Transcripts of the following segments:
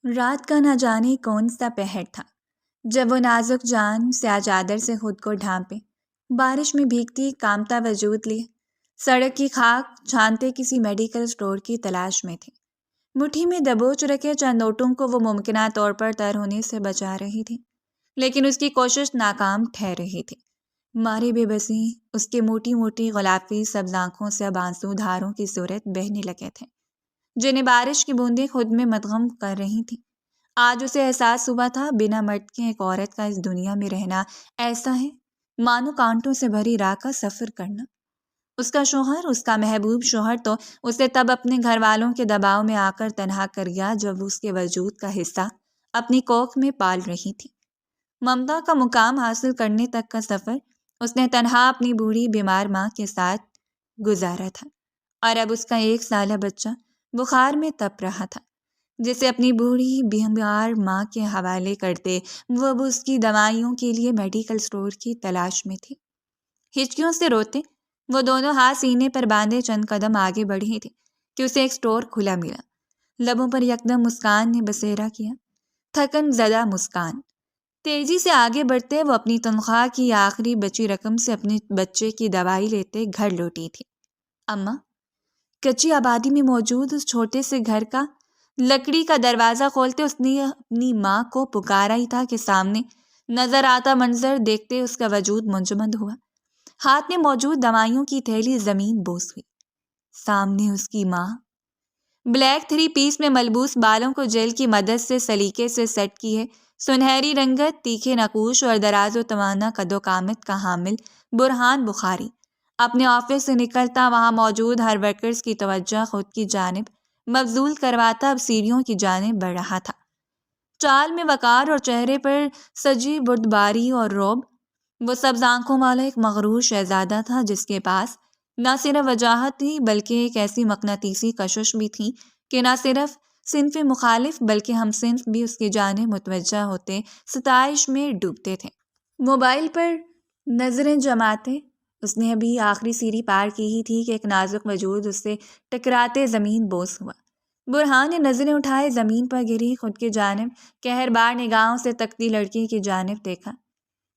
رات کا نہ جانے کون سا پہر تھا جب وہ نازک جان سیاہ چادر سے خود کو ڈھانپے، بارش میں بھیگتی کامتا وجود لیے سڑک کی خاک چھانتے کسی میڈیکل سٹور کی تلاش میں تھی۔ مٹھی میں دبوچ رکھے چند نوٹوں کو وہ ممکنہ طور پر تر ہونے سے بچا رہی تھی، لیکن اس کی کوشش ناکام ٹھہر رہی تھی۔ ماری بے بسی اس کے موٹی موٹی غلافی سبز آنکھوں سے اب آنسو دھاروں کی صورت بہنے لگے تھے، جنہیں بارش کی بوندیں خود میں مدغم کر رہی تھیں۔ آج اسے احساس ہوا تھا بنا مرد کے ایک عورت کا اس دنیا میں رہنا ایسا ہے مانو کانٹوں سے بھری راہ کا سفر کرنا۔ اس کا شوہر، اس کا محبوب شوہر تو اسے تب اپنے گھر والوں کے دباؤ میں آ کر تنہا کر گیا جب اس کے وجود کا حصہ اپنی کوکھ میں پال رہی تھی۔ ممتا کا مقام حاصل کرنے تک کا سفر اس نے تنہا اپنی بوڑھی بیمار ماں کے ساتھ گزارا تھا، اور اب اس کا 1 سالہ بچہ بخار میں تپ رہا تھا، جسے اپنی بوڑھی بیمار ماں کے حوالے کرتے وہ اب اس کی دوائیوں کے لیے میڈیکل سٹور کی تلاش میں تھی۔ ہچکیوں سے روتے وہ دونوں ہاتھ سینے پر باندھے چند قدم آگے بڑھی تھی کہ اسے ایک سٹور کھلا ملا۔ لبوں پر یکدم مسکان نے بسیرا کیا، تھکن زدہ مسکان۔ تیزی سے آگے بڑھتے وہ اپنی تنخواہ کی آخری بچی رقم سے اپنے بچے کی دوائی لیتے گھر لوٹی تھی۔ اماں، کچی آبادی میں موجود اس چھوٹے سے گھر کا لکڑی کا دروازہ کھولتے اس نے اپنی ماں کو پکارا ہی تھا کہ سامنے نظر آتا منظر دیکھتے اس کا وجود منجمد ہوا۔ ہاتھ میں موجود دوائیوں کی تھیلی زمین بوس ہوئی۔ سامنے اس کی ماں، بلیک 3 پیس میں ملبوس، بالوں کو جیل کی مدد سے سلیقے سے سیٹ کی ہے، سنہری رنگت، تیکھے نقوش اور دراز و توانا قد و قامت کا حامل برہان بخاری اپنے آفس سے نکلتا وہاں موجود ہر ورکرز کی توجہ خود کی جانب مبذول کرواتا اب سیڑھیوں کی جانب بڑھ رہا تھا۔ چال میں وقار اور چہرے پر سجی بردباری اور رعب، وہ سبز آنکھوں والا ایک مغرور شہزادہ تھا جس کے پاس نہ صرف وجاہت تھی بلکہ ایک ایسی مقناطیسی کشش بھی تھی کہ نہ صرف صنف مخالف بلکہ ہم صنف بھی اس کی جانب متوجہ ہوتے ستائش میں ڈوبتے تھے۔ موبائل پر نظریں جماتے اس نے ابھی آخری سیڑھی پار کی ہی تھی کہ ایک نازک وجود اس سے ٹکراتے زمین بوس ہوا۔ برہان نے نظریں اٹھائے، زمین پر گری خود کی جانب قہربار نگاہوں سے تکتی لڑکی کی جانب دیکھا۔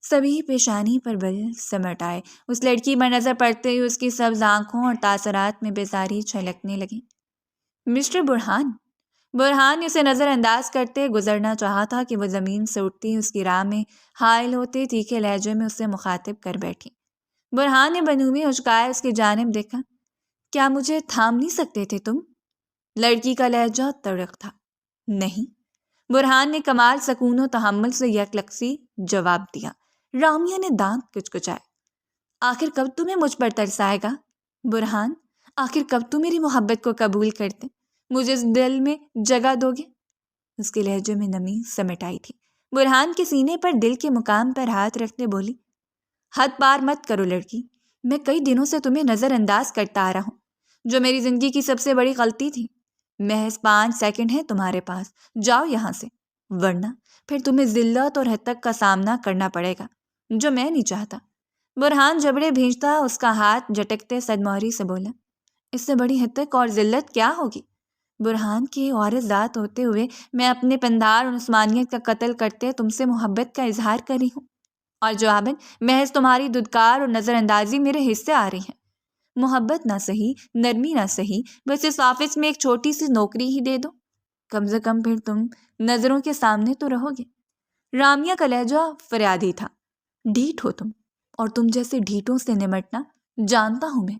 سبھی پیشانی پر بل سمٹ آئے۔ اس لڑکی پر نظر پڑتے ہی اس کی سبز آنکھوں اور تاثرات میں بیزاری چھلکنے لگی۔ مسٹر برہان۔ برہان نے اسے نظر انداز کرتے گزرنا چاہا تھا کہ وہ زمین سے اٹھتی اس کی راہ میں حائل ہوتے تیکھے لہجے میں اسے مخاطب کر بیٹھی۔ برہان نے بنویں اچکائے اس کی جانب دیکھا۔ کیا مجھے تھام نہیں سکتے تھے تم؟ لڑکی کا لہجہ تڑک تھا۔ نہیں، برہان نے کمال سکون و تحمل سے یکلخسی جواب دیا۔ رامیہ نے دانت کچکچائے۔ آخر کب تمہیں مجھ پر ترس آئے گا برہان؟ آخر کب تم میری محبت کو قبول کرتے، مجھے اس دل میں جگہ دو گے؟ اس کے لہجے میں نمی سمٹ آئی تھی۔ برہان کے سینے پر دل کے مقام پر ہاتھ رکھتے بولی، حد پار مت کرو لڑکی، میں کئی دنوں سے تمہیں نظر انداز کرتا آ رہا ہوں، جو میری زندگی کی سب سے بڑی غلطی تھی۔ محض 5 سیکنڈ ہے تمہارے پاس، جاؤ یہاں سے، ورنہ پھر تمہیں ذلت اور ہتک کا سامنا کرنا پڑے گا، جو میں نہیں چاہتا۔ برہان جبڑے بھیجتا اس کا ہاتھ جھٹکتے صدموہری سے بولا، اس سے بڑی ہتک اور ذلت کیا ہوگی؟ برہان کی عورت ذات ہوتے ہوئے میں اپنے پندار اور عثمانیت کا قتل کرتے تم سے محبت کا اظہار کر رہی ہوں، اور جواباً محض تمہاری دھتکار اور نظر اندازی میرے حصے آ رہی ہیں۔ محبت نہ صحیح، نرمی نہ صحیح، بس اس آفس میں ایک چھوٹی سی نوکری ہی دے دو، کم سے کم پھر تم نظروں کے سامنے تو رہو گے۔ رامیہ کا لہجہ فریادی تھا۔ ڈھیٹ ہو تم، اور تم جیسے ڈھیٹوں سے نمٹنا جانتا ہوں میں۔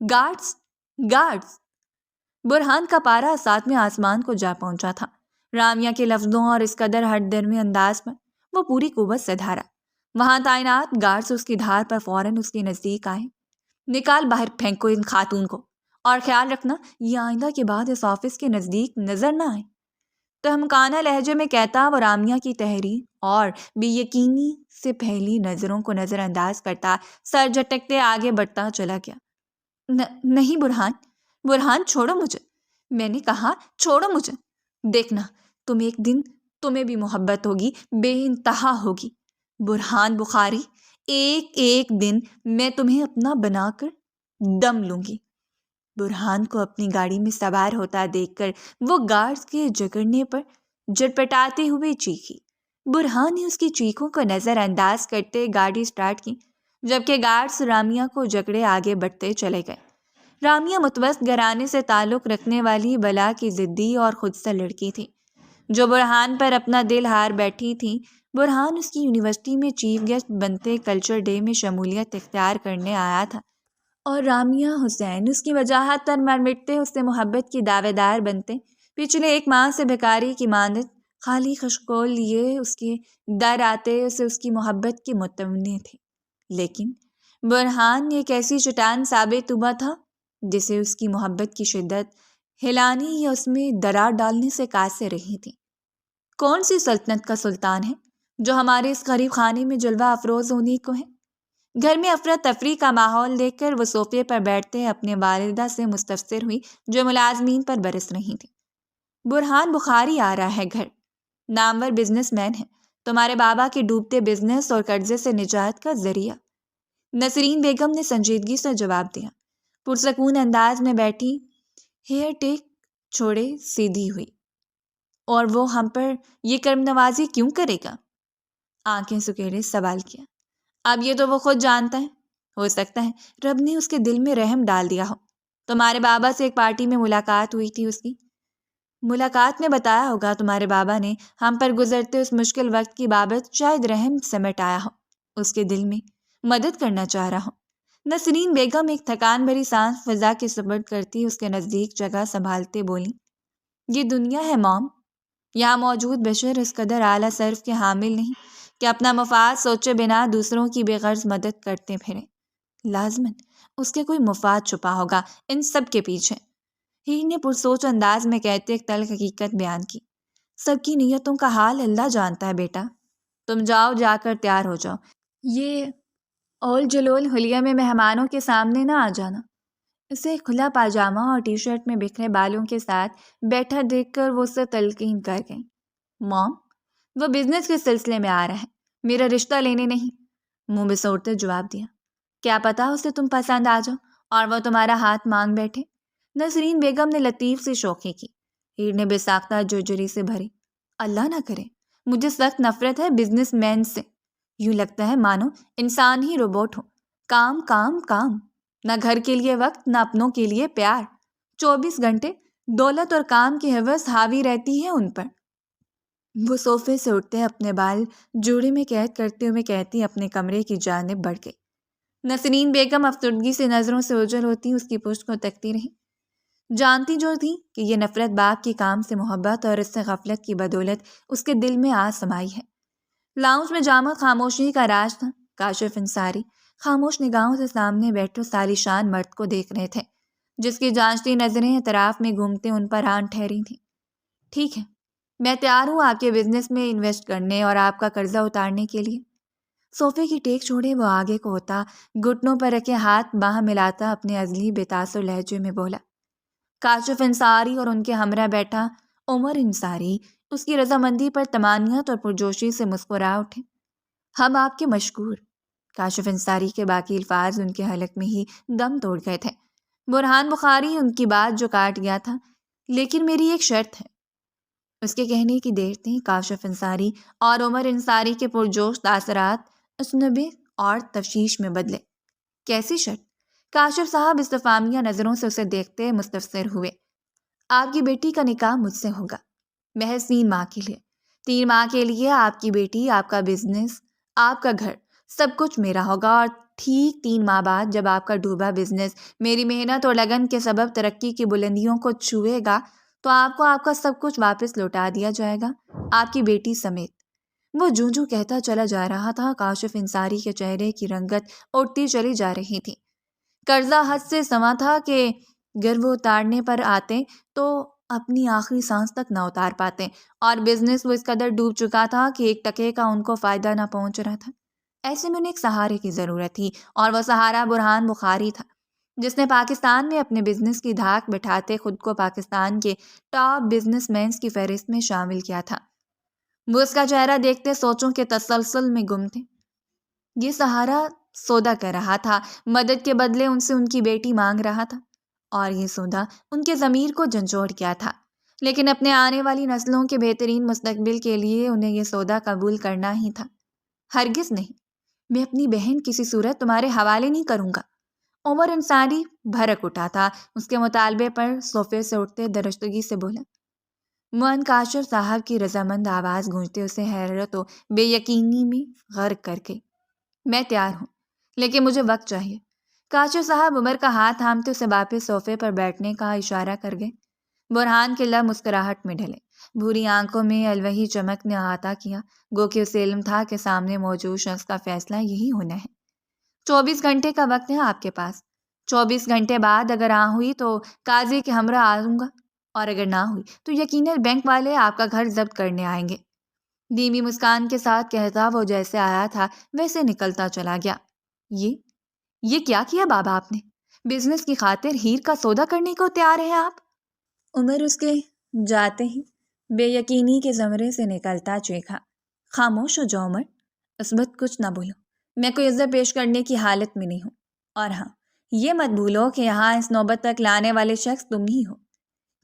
Guards, guards! برہان کا پارا ساتویں آسمان کو جا پہنچا تھا۔ رامیہ کے لفظوں اور اس قدر ہٹ درمے انداز پر وہ پوری قوت سے دھارا۔ وہاں تعینات گارڈز اس کی دھار پر فوراً اس کے نزدیک آئے۔ نکال باہر پھینکو ان خاتون کو، اور خیال رکھنا یہ آئندہ کے بعد اس آفس کے نزدیک نظر نہ آئے۔ تہمکانہ لہجے میں کہتا وہ رامیہ کی تحریر اور بے یقینی سے پہلی نظروں کو نظر انداز کرتا سر جھٹکتے آگے بڑھتا چلا گیا۔ نہیں برہان، برہان چھوڑو مجھے، میں نے کہا چھوڑو مجھے۔ دیکھنا تم ایک دن تمہیں بھی محبت ہوگی، بے انتہا ہوگی۔ برہان بخاری، ایک ایک دن میں تمہیں اپنا بنا کر دم لوں گی۔ برہان کو اپنی گاڑی میں سوار ہوتا دیکھ کر وہ گارڈز کے جگڑنے پر جٹپٹاتے ہوئے چیخی۔ برہان نے اس کی چیخوں کو نظر انداز کرتے گاڑی سٹارٹ کی، جبکہ گارڈز رامیہ کو جکڑے آگے بڑھتے چلے گئے۔ رامیہ متوسط گھرانے سے تعلق رکھنے والی بلا کی ضدی اور خودسر لڑکی تھی، جو برہان پر اپنا دل ہار بیٹھی تھی۔ برہان اس کی یونیورسٹی میں چیف گیسٹ بنتے کلچر ڈے میں شمولیت اختیار کرنے آیا تھا، اور رامیہ حسین اس کی وجاہت پر مر مٹتے اس سے محبت کی دعوے دار بنتے پچھلے 1 ماہ سے بھکاری کی مانند خالی خشکول لیے اس کے در آتے اسے اس کی محبت کے متمنی تھے۔ لیکن برہان ایک ایسی چٹان ثابت ہوا تھا جسے اس کی محبت کی شدت ہلانے یا اس میں درار ڈالنے سے قاصر رہی تھی۔ کون سی سلطنت کا سلطان ہے جو ہمارے اس غریب خانے میں جلوہ افروز ہونے کو ہے؟ گھر میں افراتفری کا ماحول دیکھ کر وہ صوفے پر بیٹھتے اپنے والدہ سے مستفسر ہوئی، جو ملازمین پر برس رہی تھی۔ برہان بخاری آ رہا ہے گھر، نامور بزنس مین ہے، تمہارے بابا کے ڈوبتے بزنس اور قرضے سے نجات کا ذریعہ۔ نسرین بیگم نے سنجیدگی سے جواب دیا، پرسکون انداز میں بیٹھی، ہیئر ٹیک چھوڑے سیدھی ہوئی۔ اور وہ ہم پر یہ کرم نوازی کیوں کرے گا؟ آنکھیں سکیڑے سوال کیا۔ اب یہ تو وہ خود جانتا ہے، ہو سکتا ہے رب نے اس کے دل میں رحم ڈال دیا ہو۔ تمہارے بابا سے ایک پارٹی میں ملاقات ہوئی تھی اس کی، ملاقات میں بتایا ہوگا تمہارے بابا نے ہم پر گزرتے اس مشکل وقت کی بابت شاید رحم سمیٹ آیا ہو، اس کے دل میں مدد کرنا چاہ رہا ہو۔ نسرین بیگم ایک تھکان بھری سانس فضا کے سپرد کرتی اس کے نزدیک جگہ سنبھالتے بولی، یہ دنیا ہے موم، یہاں موجود بشر اس قدر اعلیٰ صرف کے حامل نہیں کہ اپنا مفاد سوچے بنا دوسروں کی بے غرض مدد کرتے پھریں۔ لازماً اس کے کوئی مفاد چھپا ہوگا ان سب کے پیچھے، ہیر نے پرسوچ انداز میں کہتے ایک تلخ حقیقت بیان کی۔ سب کی نیتوں کا حال اللہ جانتا ہے بیٹا، تم جاؤ، جا کر تیار ہو جاؤ، یہ اول جلول حلیہ میں مہمانوں کے سامنے نہ آ جانا۔ اسے کھلا پاجامہ اور ٹی شرٹ میں بکھرے بالوں کے ساتھ بیٹھا دیکھ کر وہ اسے تلقین کر گئی۔ موم، وہ بزنس کے سلسلے میں آ رہا ہے، میرا رشتہ لینے نہیں، منہ بسوڑتے جواب دیا۔ کیا پتا اسے تم پسند آ جاؤ اور وہ تمہارا ہاتھ مانگ بیٹھے۔ نسرین بیگم نے لطیف سی شوخی کی۔ ہیر نے بے ساختہ جرجری سے بھری، اللہ نہ کرے، مجھے سخت نفرت ہے بزنس مین سے، یوں لگتا ہے مانو انسان ہی روبوٹ ہو، کام کام کام، نہ گھر کے لیے وقت، نہ اپنوں کے لیے پیار، 24 گھنٹے دولت اور کام کی ہوس حاوی رہتی ہے ان پر۔ وہ صوفے سے اٹھتے اپنے بال جوڑے میں قید کرتے ہوئے کہتی اپنے کمرے کی جانب بڑھ گئی۔ نسرین بیگم افسردگی سے نظروں سے اوجھل ہوتی اس کی پشت کو تکتی رہی، جانتی جو تھی کہ یہ نفرت باپ کے کام سے محبت اور اس سے غفلت کی بدولت اس کے دل میں آ سمائی ہے۔ لاؤنج میں جامع خاموشی کا راج تھا۔ کاشف انصاری خاموش نگاہوں سے سامنے بیٹھے سالی شان مرد کو دیکھ رہے تھے، جس کی جانچتی نظریں اطراف میں گھومتے ان پر آن ٹھہری تھیں۔ ٹھیک ہے، میں تیار ہوں آپ کے بزنس میں انویسٹ کرنے اور آپ کا قرضہ اتارنے کے لیے۔ صوفے کی ٹیک چھوڑے وہ آگے کو ہوتا، گھٹنوں پر رکھے ہاتھ باہ ملاتا اپنے ازلی بے تاثر لہجے میں بولا۔ کاشف انصاری اور ان کے ہمراہ بیٹھا عمر انصاری اس کی رضامندی پر طمانینت اور پرجوشی سے مسکرا اٹھے۔ ہم آپ کے مشکور۔ کاشف انصاری کے باقی الفاظ ان کے حلق میں ہی دم توڑ گئے تھے۔ برہان بخاری ان کی بات جو کاٹ گیا تھا، لیکن میری ایک شرط ہے۔ اس کے کہنے کی دیر تھی کاشف انصاری اور عمر انصاری کے پرجوش تاثرات اسنبے اور تفشیش میں بدلے۔ کیسی شرط؟ کاشف صاحب استفہامیہ نظروں سے اسے دیکھتے مستفسر ہوئے۔ آپ کی بیٹی کا نکاح مجھ سے ہوگا، محض 3 ماہ کے لیے۔ 3 ماہ کے لیے آپ کی بیٹی، آپ کا بزنس، آپ کا گھر، سب کچھ میرا ہوگا، اور ٹھیک 3 ماہ بعد جب آپ کا ڈوبا بزنس میری محنت اور لگن کے سبب ترقی کی بلندیوں کو چھوئے گا تو آپ کو آپ کا سب کچھ واپس لوٹا دیا جائے گا، آپ کی بیٹی سمیت۔ وہ جوں جوں کہتا چلا جا رہا تھا، کاشف انصاری کے چہرے کی رنگت اٹھتی چلی جا رہی تھی۔ قرضہ حد سے سما تھا کہ اگر وہ اتارنے پر آتے تو اپنی آخری سانس تک نہ اتار پاتے، اور بزنس وہ اس قدر ڈوب چکا تھا کہ 1 ٹکے کا ان کو فائدہ نہ پہنچ رہا تھا۔ ایسے میں انہیں ایک سہارے کی ضرورت تھی، اور وہ سہارا برہان بخاری تھا، جس نے پاکستان میں اپنے بزنس کی دھاک بٹھاتے خود کو پاکستان کے ٹاپ بزنس مینز کی فہرست میں شامل کیا تھا۔ وہ اس کا چہرہ دیکھتے سوچوں کے تسلسل میں گم تھے۔ یہ سہارا سودا کر رہا تھا، مدد کے بدلے ان سے ان کی بیٹی مانگ رہا تھا، اور یہ سودا ان کے ضمیر کو جھنجھوڑ گیا تھا۔ لیکن اپنے آنے والی نسلوں کے بہترین مستقبل کے لیے انہیں یہ سودا قبول کرنا ہی تھا۔ ہرگز نہیں، میں اپنی بہن کسی صورت تمہارے حوالے نہیں کروں گا۔ عمر انصاری بھڑک اٹھا تھا۔ اس کے مطالبے پر صوفے سے اٹھتے درستگی سے بولا۔ موہن کاشف صاحب کی رضامند آواز گونجتے اسے حیرت و بے یقینی میں غرق کر گئی۔ میں تیار ہوں، لیکن مجھے وقت چاہیے۔ کاشف صاحب عمر کا ہاتھ تھامتے اسے واپس صوفے پر بیٹھنے کا اشارہ کر گئے۔ برہان کے لب مسکراہٹ میں ڈھلے، بھوری آنکھوں میں الوہی چمک نے احاطہ کیا، گو کہ اسے علم تھا کہ سامنے موجود شخص کا فیصلہ یہی ہونا ہے۔ 24 گھنٹے کا وقت ہے آپ کے پاس۔ 24 گھنٹے بعد اگر ہوئی تو قاضی کے ہمراہ آؤں گا، اور اگر نہ ہوئی تو یقیناً بینک والے آپ کا گھر ضبط کرنے آئیں گے۔ دھیمی مسکان کے ساتھ کہتا وہ جیسے آیا تھا ویسے نکلتا چلا گیا۔ یہ کیا کیا بابا آپ نے؟ بزنس کی خاطر ہیر کا سودا کرنے کو تیار ہیں آپ؟ عمر اس کے جاتے ہی بے یقینی کے زمرے سے نکلتا چیخا۔ خاموش ہو جاؤ عمر، اس وقت کچھ نہ بولو۔ میں کوئی عزت پیش کرنے کی حالت میں نہیں ہوں، اور ہاں، یہ مت بھولو کہ یہاں اس نوبت تک لانے والے شخص تم ہی ہو۔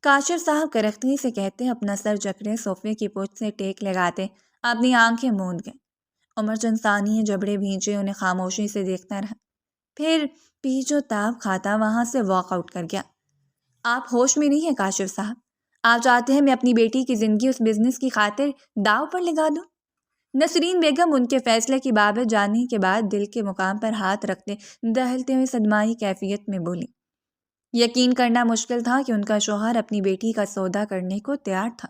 کاشف صاحب کرختگی سے کہتے اپنا سر جکڑے صوفے کی پشت سے ٹیک لگاتے اپنی آنکھیں موند گئے۔ عمر چند ثانیے جبڑے بھینچے انہیں خاموشی سے دیکھتا رہا، پھر پیچ و تاب کھاتا وہاں سے واک آؤٹ کر گیا۔ آپ ہوش میں نہیں ہیں کاشف صاحب؟ آپ چاہتے ہیں میں اپنی بیٹی کی زندگی اس بزنس کی خاطر داؤ پر لگا دوں؟ نسرین بیگم ان کے فیصلے کی بابت جاننے کے بعد دل کے مقام پر ہاتھ رکھتے دہلتے ہوئے صدمائی کیفیت میں بولی۔ یقین کرنا مشکل تھا کہ ان کا شوہر اپنی بیٹی کا سودا کرنے کو تیار تھا۔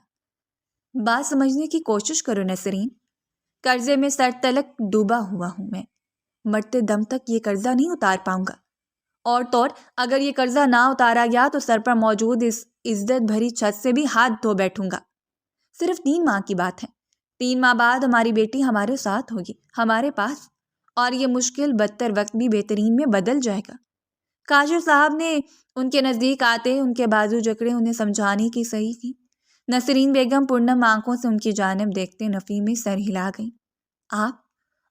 بات سمجھنے کی کوشش کرو نسرین، قرضے میں سر تلک ڈوبا ہوا ہوں میں، مرتے دم تک یہ قرضہ نہیں اتار پاؤں گا، اور اگر یہ قرضہ نہ اتارا گیا تو سر پر موجود اس عزت بھری چھت سے بھی ہاتھ دھو بیٹھوں گا۔ صرف 3 ماہ کی بات ہے، 3 ماہ بعد ہماری بیٹی ہمارے ساتھ ہوگی، ہمارے پاس، اور یہ مشکل بدتر وقت بھی بہترین میں بدل جائے گا۔ کاشف صاحب نے ان کے نزدیک آتے ان کے بازو جکڑے انہیں سمجھانے کی صحیح کی۔ نسرین بیگم پرنم آنکھوں سے ان کی جانب دیکھتے نفی میں سر ہلا گئیں۔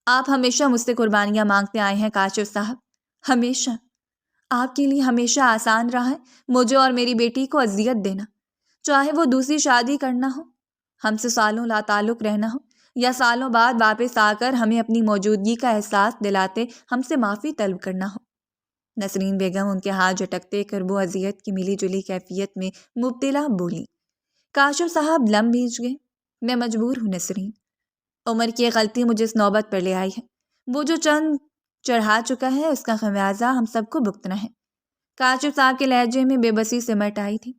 آپ ہمیشہ مجھ سے قربانیاں مانگتے آئے ہیں کاشف صاحب، ہمیشہ۔ آپ کے لیے ہمیشہ آسان رہا ہے مجھے اور میری بیٹی کو اذیت دینا، چاہے وہ دوسری شادی کرنا ہو، ہم سے سالوں لا تعلق رہنا ہو، یا سالوں بعد واپس آ کر ہمیں اپنی موجودگی کا احساس دلاتے ہم سے معافی طلب کرنا ہو۔ نسرین بیگم ان کے ہاتھ جھٹکتے کرب و اذیت کی ملی جلی کیفیت میں مبتلا بولی۔ کاشف صاحب لم بھیج گئے۔ میں مجبور ہوں نسرین، عمر کی غلطی مجھے اس نوبت پر لے آئی ہے، وہ جو چند چڑھا چکا ہے اس کا خمیازہ ہم سب کو بھگتنا ہے۔ کاشف صاحب کے لہجے میں بے بسی سمٹ آئی تھی۔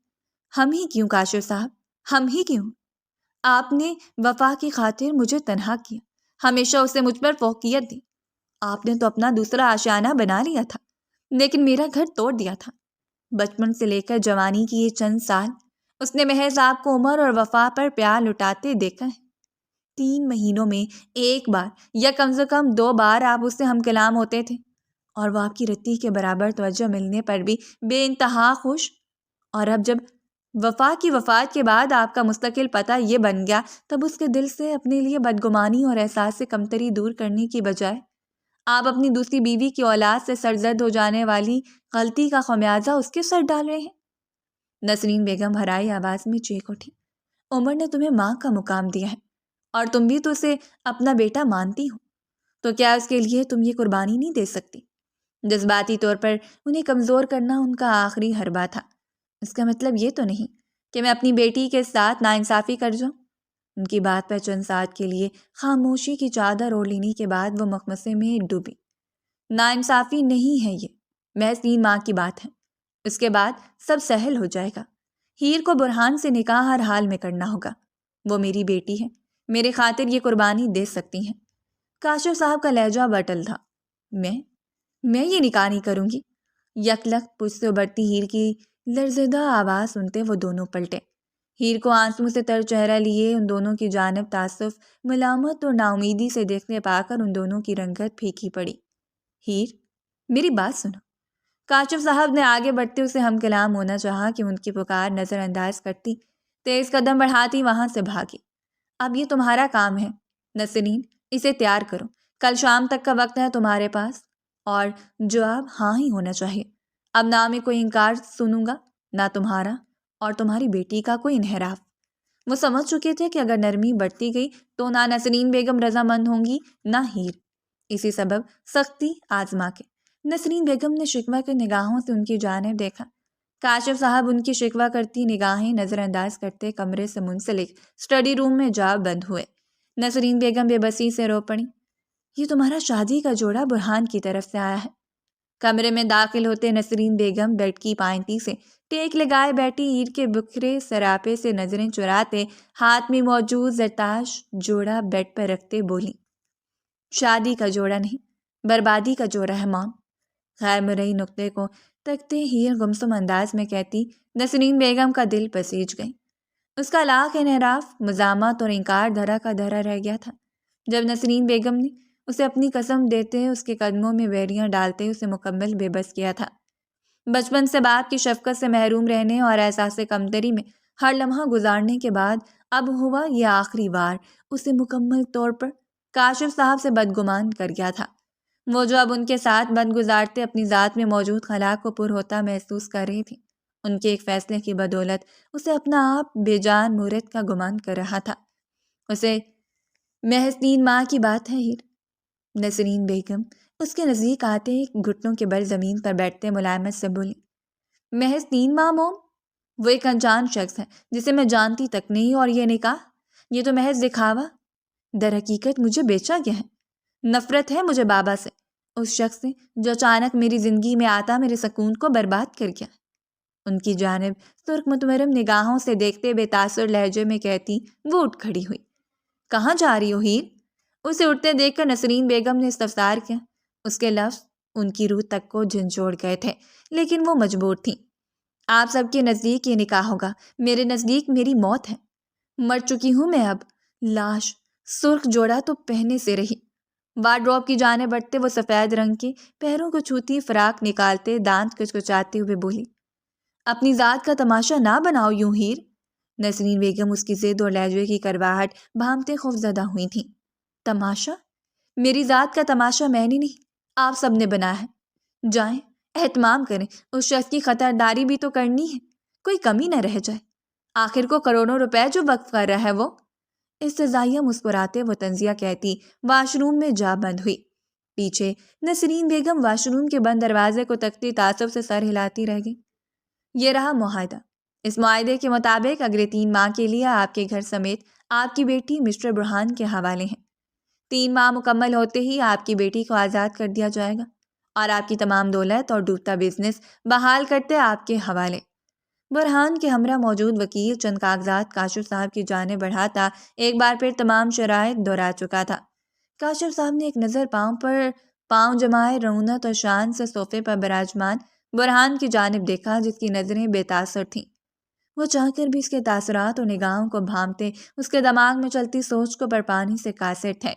ہم ہی کیوں کاشف صاحب، ہم ہی کیوں؟ آپ نے وفا کی خاطر مجھے تنہا کیا، ہمیشہ اسے مجھ پر فوقیت دی۔ آپ نے تو اپنا دوسرا آشیانہ بنا لیا تھا، لیکن میرا گھر توڑ دیا تھا۔ بچپن سے لے کر جوانی کی یہ چند سال اس نے محض آپ کو عمر اور وفا پر پیار لٹاتے دیکھا ہے۔ 3 مہینوں میں 1 بار یا کم سے کم 2 بار آپ اس سے ہم کلام ہوتے تھے، اور وہ آپ کی رتی کے برابر توجہ ملنے پر بھی بے انتہا خوش۔ اور اب جب وفا کی وفات کے بعد آپ کا مستقل پتہ یہ بن گیا، تب اس کے دل سے اپنے لیے بدگمانی اور احساس کمتری دور کرنے کی بجائے آپ اپنی دوسری بیوی کی اولاد سے سرزد ہو جانے والی غلطی کا خمیازہ اس کے سر ڈال رہے ہیں۔ نسرین بیگم بھرائی آواز میں چیخ اٹھی۔ عمر نے تمہیں ماں کا مقام دیا ہے، اور تم بھی تو اسے اپنا بیٹا مانتی ہو، تو کیا اس کے لیے تم یہ قربانی نہیں دے سکتی؟ جذباتی طور پر انہیں کمزور کرنا ان کا آخری حربہ تھا۔ اس کا مطلب یہ تو نہیں کہ میں اپنی بیٹی کے ساتھ ناانصافی کر جاؤں۔ ان کی بات پر چند ساتھ کے لیے خاموشی کی چادر اوڑھ لینے کے بعد وہ مخمصے میں ڈوبی۔ ناانصافی نہیں ہے، یہ محض 3 ماہ کی بات ہے، اس کے بعد سب سہل ہو جائے گا۔ ہیر کو برہان سے نکاح ہر حال میں کرنا ہوگا، وہ میری بیٹی ہے، میرے خاطر یہ قربانی دے سکتی ہیں۔ کاشف صاحب کا لہجہ بٹل تھا۔ میں یہ نکاح نہیں کروں گی۔ یکلخت پشت سے ابھرتی ہیر کی لرزدہ آواز سنتے وہ دونوں پلٹے۔ ہیر کو آنسوں سے تر چہرہ لیے ان دونوں کی جانب تعصف، ملامت اور ناامیدی سے دیکھنے پا کر ان دونوں کی رنگت پھیکی پڑی۔ ہیر، میری بات سنو۔ کاشف صاحب نے آگے بڑھتے اسے ہم کلام ہونا چاہا کہ ان کی پکار نظر انداز کرتی تیز قدم بڑھاتی وہاں سے بھاگی۔ اب یہ تمہارا کام ہے نسرین، اسے تیار کرو، کل شام تک کا وقت ہے تمہارے پاس، اور جواب ہاں ہی ہونا چاہیے۔ اب نہ میں کوئی انکار سنوں گا، نہ تمہارا اور تمہاری بیٹی کا کوئی انحراف۔ وہ سمجھ چکے تھے کہ اگر نرمی بڑھتی گئی تو نہ نسرین بیگم رضامند ہوں گی نہ ہیر۔ اسی سبب سختی آزما کے نسرین بیگم نے شکوہ کے نگاہوں سے ان کی جانب دیکھا۔ کاشف صاحب ان کی شکوہ کرتی نگاہیں نظر انداز کرتے کمرے سے منسلک اسٹڈی روم میں جا بند ہوئے۔ نسرین بیگم بے بسی سے رو پڑیں۔ یہ تمہارا شادی کا جوڑا برہان کی طرف سے آیا ہے۔ کمرے میں داخل ہوتے نسرین بیگم بیڈ کی پائنتی سے ٹیک لگائے بیٹھی ہیر کے بکھرے سراپے سے نظریں چراتے ہاتھ میں موجود زرتاش جوڑا بیڈ پر رکھتے بولی، شادی کا جوڑا نہیں، بربادی کا جوڑا ہے مام۔ غیر مرئی نقطے کو تکتے ہیر گمسم انداز میں کہتی نسرین بیگم کا دل پسیج گئی۔ اس کا لاکھ انحراف، مزاحمت اور انکار دھرا کا دھرا رہ گیا تھا۔ جب نسرین بیگم نے اسے اپنی قسم دیتے اس کے قدموں میں بیڑیاں ڈالتے اسے مکمل بے بس کیا تھا۔ بچپن سے باپ کی شفقت سے محروم رہنے اور احساس کمتری میں ہر لمحہ گزارنے کے بعد اب ہوا یہ آخری وار اسے مکمل طور پر کاشف صاحب سے بدگمان کر گیا تھا۔ وہ جو اب ان کے ساتھ بند گزارتے اپنی ذات میں موجود خلا کو پر ہوتا محسوس کر رہی تھی، ان کے ایک فیصلے کی بدولت اسے اپنا آپ بے جان مورد کا گمان کر رہا تھا۔ اسے محض 3 ماہ کی بات ہے ہیر۔ نسرین بیگم اس کے نزدیک آتے گھٹنوں کے بل زمین پر بیٹھتے ملائمت سے بولی، محض 3 ماہ موم؟ وہ ایک انجان شخص ہے جسے میں جانتی تک نہیں، اور یہ نکاح، یہ تو محض دکھاوا۔ در حقیقت مجھے بیچا گیا ہے۔ نفرت ہے مجھے بابا سے، اس شخص سے جو اچانک میری زندگی میں آتا میرے سکون کو برباد کر گیا۔ ان کی جانب سرخ متورم نگاہوں سے دیکھتے بے تاثر لہجے میں کہتی وہ اٹھ کھڑی ہوئی۔ کہاں جا رہی ہو ہیر؟ اسے اٹھتے دیکھ کر نسرین بیگم نے استفسار کیا۔ اس کے لفظ ان کی روح تک کو جھنجھوڑ گئے تھے، لیکن وہ مجبور تھیں۔ آپ سب کے نزدیک یہ نکاح ہوگا، میرے نزدیک میری موت ہے۔ مر چکی ہوں میں اب، لاش۔ سرخ جوڑا تو پہنے سے رہی۔ وارڈروب کی جانب بڑھتے وہ سفید رنگ کے پیروں کو چھوتی فراق نکالتے دانت کچکچاتے ہوئے بولی، اپنی ذات کا تماشا نہ بناؤ یوں ہیر۔ نسرین بیگم اس کی ضد اور لہجے کی کرواہٹ بھانپتے خوفزدہ ہوئی تھیں۔ تماشا؟ میری ذات کا تماشا میں نے نہیں، آپ سب نے بنا ہے۔ جائیں، اہتمام کریں، اس شخص کی خطرداری بھی تو کرنی ہے، کوئی کمی نہ رہ جائے۔ آخر کو کروڑوں روپے جو وقف کر رہا ہے وہ۔ استزائیہ مسکراتے وہ طنزیہ کہتی واش روم میں جا بند ہوئی۔ پیچھے نسرین بیگم واش روم کے بند دروازے کو تکتی تعصب سے سر ہلاتی رہ گئی۔ یہ رہا معاہدہ۔ اس معاہدے کے مطابق اگلے 3 ماہ کے لیے آپ کے گھر سمیت آپ کی بیٹی مسٹر برہان کے حوالے ہیں۔ 3 ماہ مکمل ہوتے ہی آپ کی بیٹی کو آزاد کر دیا جائے گا اور آپ کی تمام دولت اور ڈوبتا بزنس بحال کرتے آپ کے حوالے۔ برہان کے ہمراہ موجود وکیل چند کاغذات کاشف صاحب کی جانب بڑھاتا ایک بار پھر تمام شرائط دہرا چکا تھا۔ کاشف صاحب نے ایک نظر پاؤں پر پاؤں جمائے رونت اور شان سے صوفے پر براجمان برہان کی جانب دیکھا، جس کی نظریں بے تاثر تھیں۔ وہ چاہ کر بھی اس کے تاثرات اور نگاہوں کو بھانپتے اس کے دماغ میں چلتی سوچ کو پرپانے سے قاصر تھے۔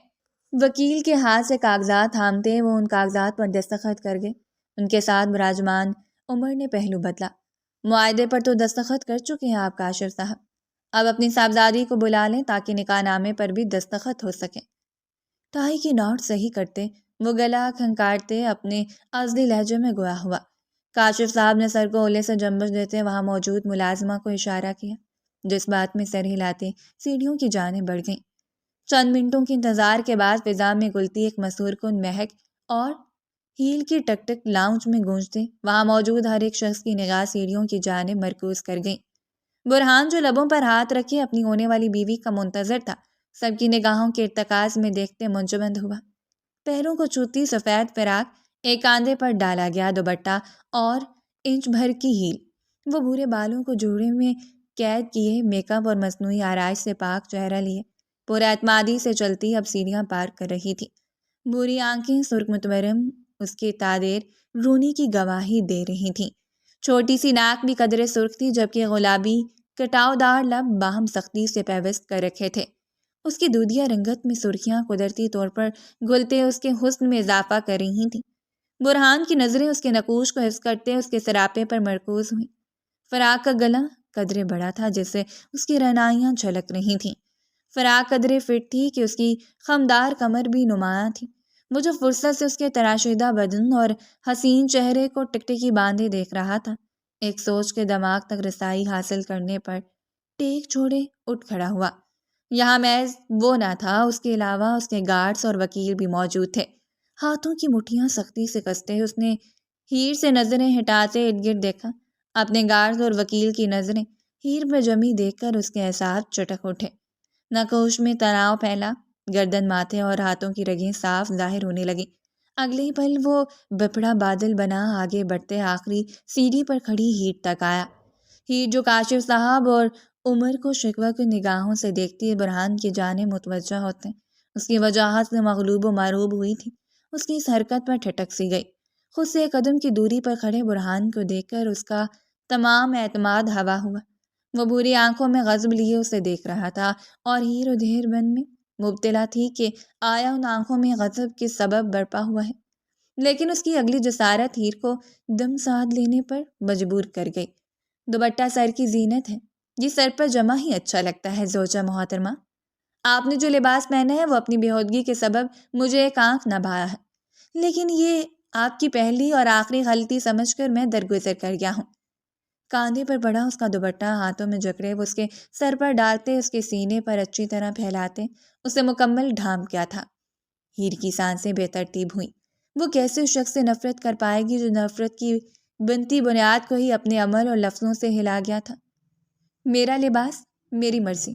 وکیل کے ہاتھ سے کاغذات تھامتے وہ ان کاغذات پر دستخط کر گئے۔ ان کے ساتھ براجمان عمر نے پہلو بدلا۔ معاہدے پر تو دستخط کر چکے ہیں آپ کاشف صاحب، اب اپنی صاحبزادی کو بلا لیں تاکہ نکاح نامے پر بھی دستخط ہو سکے۔ ٹائی کی نوٹ صحیح کرتے وہ گلا کھنکارتے اپنے اصلی لہجے میں گویا ہوا۔ کاشف صاحب نے سر کو اولے سے جنبش دیتے وہاں موجود ملازمہ کو اشارہ کیا، جس بات میں سر ہلاتے سیڑھیوں کی جانب بڑھ گئیں۔ چند منٹوں کے انتظار کے بعد فضا میں گلتی ایک مسحور کن مہک اور ہیل کی ٹک ٹک لاؤنج میں گونجتے وہاں موجود ہر ایک شخص کی نگاہ سیڑھیوں کی جانب مرکوز کر گئیں۔ برہان جو لبوں پر ہاتھ رکھے اپنی ہونے والی بیوی کا منتظر تھا، سب کی نگاہوں کے ارتکاز میں دیکھتے منجمد ہوا۔ پیروں کو چھوتی سفید فراق، ایک کاندھے پر ڈالا گیا دوپٹہ اور انچ بھر کی ہیل، وہ بھورے بالوں کو جوڑے میں قید کیے میک اپ اور مصنوعی آرائش سے پاک چہرہ لیے پورے اعتمادی سے چلتی اب سیڑھیاں پار کر رہی تھی۔ بھوری آنکھیں سرخ متورم اس کے تادیر رونی کی گواہی دے رہی تھیں۔ چھوٹی سی ناک بھی قدرے سرخ تھی، جبکہ گلابی کٹاؤ دار لب باہم سختی سے پیوست کر رکھے تھے۔ اس کی دودھیا رنگت میں سرخیاں قدرتی طور پر گھلتے اس کے حسن میں اضافہ کر رہی تھیں۔ برہان کی نظریں اس کے نقوش کو حفظ کرتے اس کے سراپے پر مرکوز ہوئیں۔ فراق کا گلا قدرے بڑا تھا، جس سے اس کی رعنائیاں جھلک رہی تھیں۔ فراق قدرے فٹ تھی کہ اس کی خمدار کمر بھی نمایاں تھی۔ وہ جو فرصت سے اس کے تراشیدہ بدن اور حسین چہرے کو ٹکٹکی باندھے دیکھ رہا تھا، ایک سوچ کے دماغ تک رسائی حاصل کرنے پر ٹیک چھوڑے اٹھ کھڑا ہوا۔ یہاں محض وہ نہ تھا، اس کے علاوہ اس کے گارڈز اور وکیل بھی موجود تھے۔ ہاتھوں کی مٹھیاں سختی سے کستے اس نے ہیر سے نظریں ہٹاتے ارد گرد دیکھا۔ اپنے گارڈز اور وکیل کی نظریں ہیر پر جمی دیکھ کر اس کے اعصاب چٹک اٹھے۔ ناقوش میں تناؤ پھیلا، گردن، ماتھے اور ہاتھوں کی رگیں صاف ظاہر ہونے لگیں۔ اگلے ہی پل وہ بپڑا بادل بنا آگے بڑھتے آخری سیڑھی پر کھڑی ہیر تک آیا۔ ہیر جو کاشف صاحب اور عمر کو شکوہ کی نگاہوں سے دیکھتی برہان کی جانب متوجہ ہوتے، اس کی وجاہت سے مغلوب و مرعوب ہوئی تھی۔ اس کی اس حرکت پر ٹھٹک سی گئی۔ خود سے ایک قدم کی دوری پر کھڑے برہان کو دیکھ کر اس کا تمام اعتماد ہوا ہوا۔ وہ بھوری آنکھوں میں غضب لیے اسے دیکھ رہا تھا اور ہیر و دھیر بن میں مبتلا تھی کہ آیا ان آنکھوں میں غضب کے سبب برپا ہوا ہے۔ لیکن اس کی اگلی جسارت ہیر کو دم ساتھ لینے پر مجبور کر گئی۔ دوپٹہ سر کی زینت ہے، یہ سر پر جمع ہی اچھا لگتا ہے زوجہ محترمہ۔ آپ نے جو لباس پہنا ہے وہ اپنی بے ہودگی کے سبب مجھے ایک آنکھ نہ بھایا ہے، لیکن یہ آپ کی پہلی اور آخری غلطی سمجھ کر میں درگزر کر گیا ہوں۔ کاندھے پر پڑا اس کا دوپٹہ ہاتھوں میں جکڑے وہ اس کے سر پر ڈالتے، اس کے سینے پر اچھی طرح پھیلاتے اسے مکمل ڈھانپ کیا تھا۔ ہیر کی سانسیں بے ترتیب ہوئیں۔ وہ کیسے اس شخص سے نفرت کر پائے گی جو نفرت کی بنتی بنیاد کو ہی اپنے عمل اور لفظوں سے ہلا گیا تھا۔ میرا لباس، میری مرضی،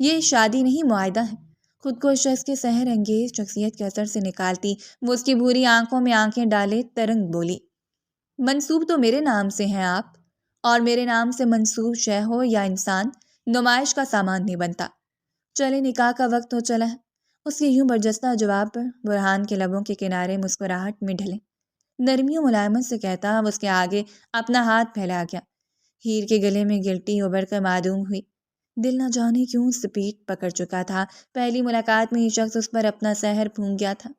یہ شادی نہیں معاہدہ ہے۔ خود کو اس شخص کے سحر انگیز شخصیت کے اثر سے نکالتی وہ اس کی بھوری آنکھوں میں آنکھیں ڈالے ترنگ بولی، منسوب تو میرے نام سے ہیں آپ، اور میرے نام سے منسوب شے ہو یا انسان نمائش کا سامان نہیں بنتا۔ چلے نکاح کا وقت ہو چلا ہے۔ اس کے یوں برجستہ جواب پر برہان کے لبوں کے کنارے مسکراہٹ میں ڈھلے۔ نرمی و ملائمت سے کہتا وہ اس کے آگے اپنا ہاتھ پھیلا گیا۔ ہیر کے گلے میں گلٹی ابھر کر معدوم ہوئی۔ دل نہ جانے کیوں سپیٹ پکڑ چکا تھا۔ پہلی ملاقات میں یہ شخص اس پر اپنا سحر پھونک گیا تھا۔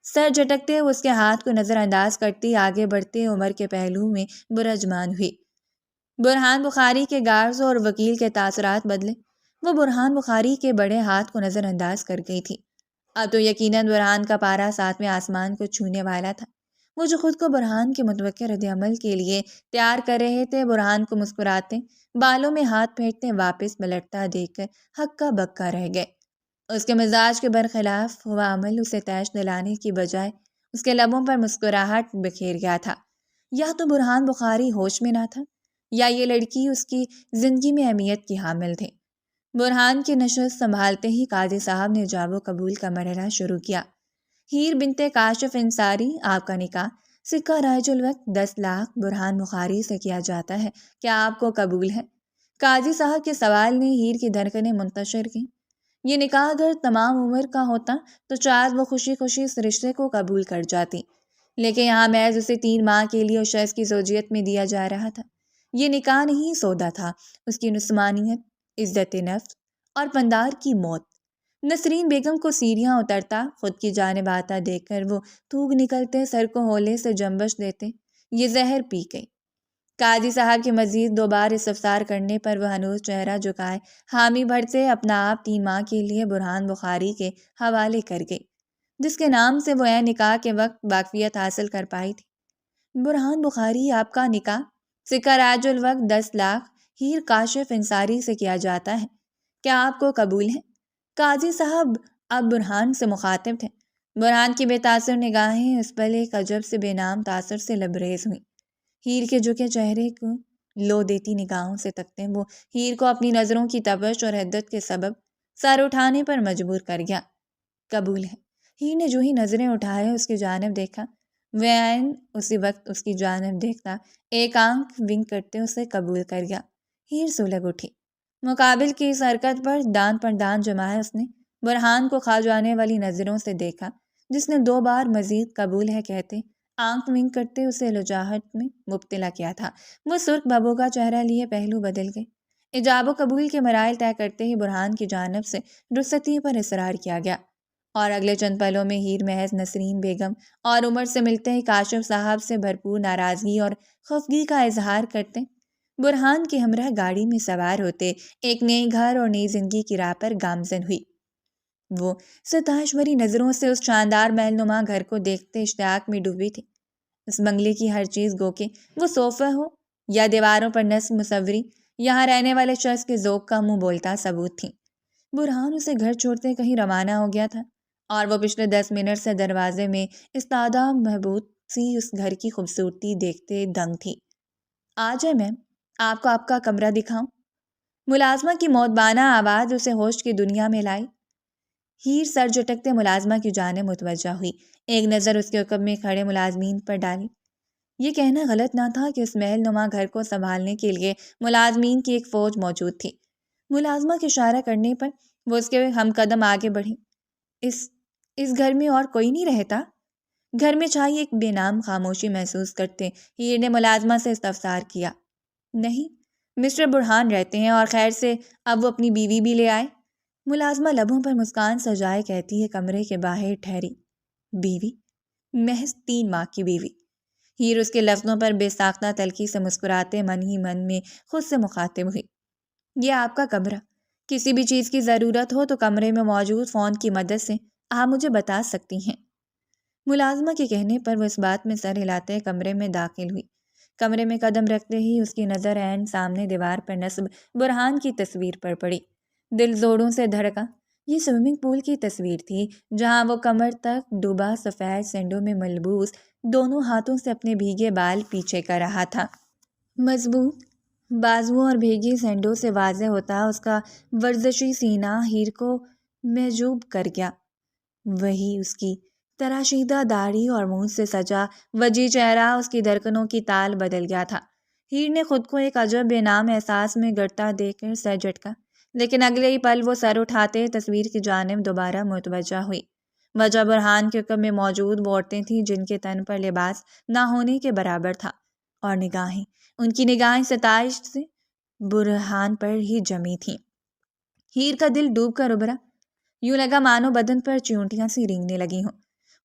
سر جھٹکتے وہ اس کے ہاتھ کو نظر انداز کرتی آگے بڑھتے عمر کے پہلو میں برجمان ہوئی۔ برہان بخاری کے گارز اور وکیل کے تاثرات بدلے۔ وہ برہان بخاری کے بڑے ہاتھ کو نظر انداز کر گئی تھی۔ اب تو یقیناً برہان کا پارا ساتویں آسمان کو چھونے والا تھا۔ وہ جو خود کو برہان کے متوقع رد عمل کے لیے تیار کر رہے تھے، برہان کو مسکراتے، بالوں میں ہاتھ پھیرتے واپس پلٹتا دیکھ کر ہکا بکا رہ گئے۔ اس کے مزاج کے برخلاف ہوا عمل اسے تیش دلانے کی بجائے اس کے لبوں پر مسکراہٹ بکھیر گیا تھا۔ یا تو برہان بخاری ہوش میں نہ تھا، یا یہ لڑکی اس کی زندگی میں اہمیت کی حامل تھی۔ برہان کی نشست سنبھالتے ہی قاضی صاحب نے جواب و قبول کا مرحلہ شروع کیا۔ ہیر بنت کاشف انصاری، آپ کا نکاح سکہ رائج الوقت 10 لاکھ برہان بخاری سے کیا جاتا ہے، کیا آپ کو قبول ہے؟ قاضی صاحب کے سوال نے ہیر کی دھڑکنیں منتشر کی۔ یہ نکاح اگر تمام عمر کا ہوتا تو شاید وہ خوشی خوشی اس رشتے کو قبول کر جاتی، لیکن یہاں محض اسے 3 ماہ کے لیے اس شخص کی زوجیت میں دیا جا رہا تھا۔ یہ نکاح نہیں، سودا تھا، اس کی جسمانیت، عزت نفس اور پندار کی موت۔ نسرین بیگم کو سیڑھیاں اترتا خود کی جانب آتا دیکھ کر وہ تھوک نکلتے سر کو ہولے سے جنبش دیتے، یہ زہر پی گئی۔ قاضی صاحب کے مزید 2 بار استفسار کرنے پر وہ ہنوز چہرہ جھکائے حامی بھرتے اپنا آپ 3 ماہ کے لیے برہان بخاری کے حوالے کر گئی، جس کے نام سے وہ عین نکاح کے وقت واقفیت حاصل کر پائی تھی۔ برہان بخاری، آپ کا نکاح سکہ رائج الوقت 10 لاکھ ہیر کاشف انصاری سے کیا جاتا ہے، کیا آپ کو قبول ہے؟ قاضی صاحب اب برہان سے مخاطب تھے۔ برہان کی بے تاثر نگاہیں اس پل ایک عجب سے بے نام تاثر سے لبریز ہوئیں۔ ہیر کے جھکے چہرے کو لو دیتی نگاہوں سے تکتے وہ ہیر کو اپنی نظروں کی تپش اور حدت کے سبب سر اٹھانے پر مجبور کر گیا۔ قبول ہے۔ ہیر نے جو ہی نظریں اٹھائے اس کی جانب دیکھا، وہ عین اسی وقت اس کی جانب دیکھتا ایک آنکھ ونک کرتے اسے قبول کر گیا۔ ہیر سلگ اٹھی۔ مقابل کی اس حرکت پر دان جمائے اس نے برہان کو کھا جانے والی نظروں سے دیکھا، جس نے 2 بار مزید قبول ہے کہتے آنکھ ونک کرتے اسے لجاہٹ میں مبتلا کیا تھا۔ وہ سرخ ببو کا چہرہ لیے پہلو بدل گئے۔ ایجاب و قبول کے مراحل طے کرتے ہی برہان کی جانب سے رخصتی پر اصرار کیا گیا، اور اگلے چند پلوں میں ہیر محض نسرین بیگم اور عمر سے ملتے ہی کاشف صاحب سے بھرپور ناراضگی اور خفگی کا اظہار کرتے برہان کے ہمراہ گاڑی میں سوار ہوتے ایک نئے گھر اور نئی زندگی کی راہ پر گامزن ہوئی۔ وہ ستائش بھری نظروں سے اس شاندار محل نما گھر کو دیکھتے اشتیاق میں ڈوبی تھی۔ اس بنگلے کی ہر چیز گو کہ وہ صوفہ ہو یا دیواروں پر نصب مصوری یہاں رہنے والے شخص کے ذوق کا منہ بولتا ثبوت تھیں۔ برہان اسے گھر چھوڑتے کہیں روانہ ہو گیا تھا اور وہ پچھلے 10 منٹ سے دروازے میں استادہ محبوب سی اس گھر کی خوبصورتی دیکھتے دنگ تھی۔ آ جائے میم، آپ کو آپ کا کمرہ دکھاؤں؟ ملازمہ کی موتبانہ آواز اسے ہوش کی دنیا میں لائی۔ ہیر سر جھٹکتے ملازمہ کی جانب متوجہ ہوئی، ایک نظر اس کے عقب میں کھڑے ملازمین پر ڈالی۔ یہ کہنا غلط نہ تھا کہ اس محل نما گھر کو سنبھالنے کے لیے ملازمین کی ایک فوج موجود تھی۔ ملازمہ کے اشارہ کرنے پر وہ اس کے ہم قدم آگے بڑھی۔ اس گھر میں اور کوئی نہیں رہتا؟ گھر میں چھائی ایک بے نام خاموشی محسوس کرتے ہیر نے ملازمہ سے استفسار کیا۔ نہیں، مسٹر برہان رہتے ہیں، اور خیر سے اب وہ اپنی بیوی بھی لے آئے۔ ملازمہ لبوں پر مسکان سجائے کہتی ہے کمرے کے باہر ٹھہری۔ بیوی؟ محض 3 ماہ کی بیوی۔ ہیر اس کے لفظوں پر بے ساختہ تلخی سے مسکراتے من ہی من میں خود سے مخاطب ہوئی۔ یہ آپ کا کمرہ، کسی بھی چیز کی ضرورت ہو تو کمرے میں موجود فون کی مدد سے آپ مجھے بتا سکتی ہیں۔ ملازمہ کے کہنے پر وہ اس بات میں سر ہلاتے کمرے میں داخل ہوئی۔ کمرے میں قدم رکھتے ہی اس کی نظر عین سامنے دیوار پر نصب برہان کی تصویر پر پڑی۔ دل زوروں سے دھڑکا۔ یہ سوئمنگ پول کی تصویر تھی جہاں وہ کمر تک ڈوبا سفید سینڈوں میں ملبوس دونوں ہاتھوں سے اپنے بھیگے بال پیچھے کر رہا تھا۔ مضبوط بازوؤں اور بھیگی سینڈوں سے واضح ہوتا اس کا ورزشی سینہ ہیر کو محجوب کر گیا۔ وہی اس کی تراشیدہ داڑھی اور منہ سے سجا وجیح چہرہ اس کی دھڑکنوں کی تال بدل گیا تھا۔ ہیر نے خود کو ایک عجب بے نام احساس میں گرتا دیکھ کر سر جھٹکا، لیکن اگلے ہی پل وہ سر اٹھاتے تصویر کی جانب دوبارہ متوجہ ہوئی۔ وجہ برہان کے عقب میں موجود وہ عورتیں تھیں جن کے تن پر لباس نہ ہونے کے برابر تھا، اور نگاہیں، ان کی نگاہیں ستائش سے برہان پر ہی جمی تھیں۔ ہیر کا دل ڈوب کر ابھرا، یوں لگا مانو بدن پر چیونٹیاں سی رینگنے لگی ہوں۔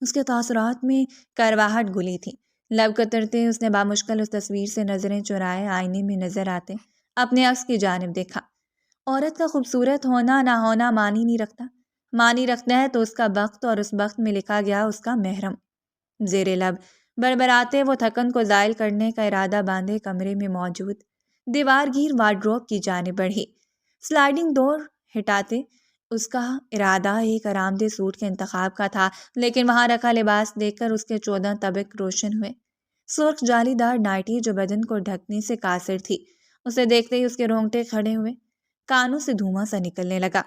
اس کے تاثرات میں کرواہٹ گلی تھی۔ لب کترتے اس نے بامشکل اس تصویر سے نظریں چرائے آئینے میں نظر آتے اپنے عکس کی جانب دیکھا۔ عورت کا خوبصورت ہونا نہ ہونا معنی نہیں رکھتا، معنی رکھتا ہے تو اس کا بخت، اور اس بخت میں لکھا گیا اس کا محرم۔ زیر لب بربراتے وہ تھکن کو زائل کرنے کا ارادہ باندھے کمرے میں موجود دیوار گیر وارڈروب کی جانب بڑھی۔ سلائیڈنگ ڈور ہٹاتے اس کا ارادہ ایک آرام دہ سوٹ کے انتخاب کا تھا، لیکن وہاں رکھا لباس دیکھ کر اس کے 14 طبق روشن ہوئے۔ سرخ جالی دار نائٹی جو بدن کو ڈھکنے سے قاصر تھی، اسے دیکھتے ہی اس کے رونگٹے کھڑے ہوئے، کانوں سے دھواں سا نکلنے لگا۔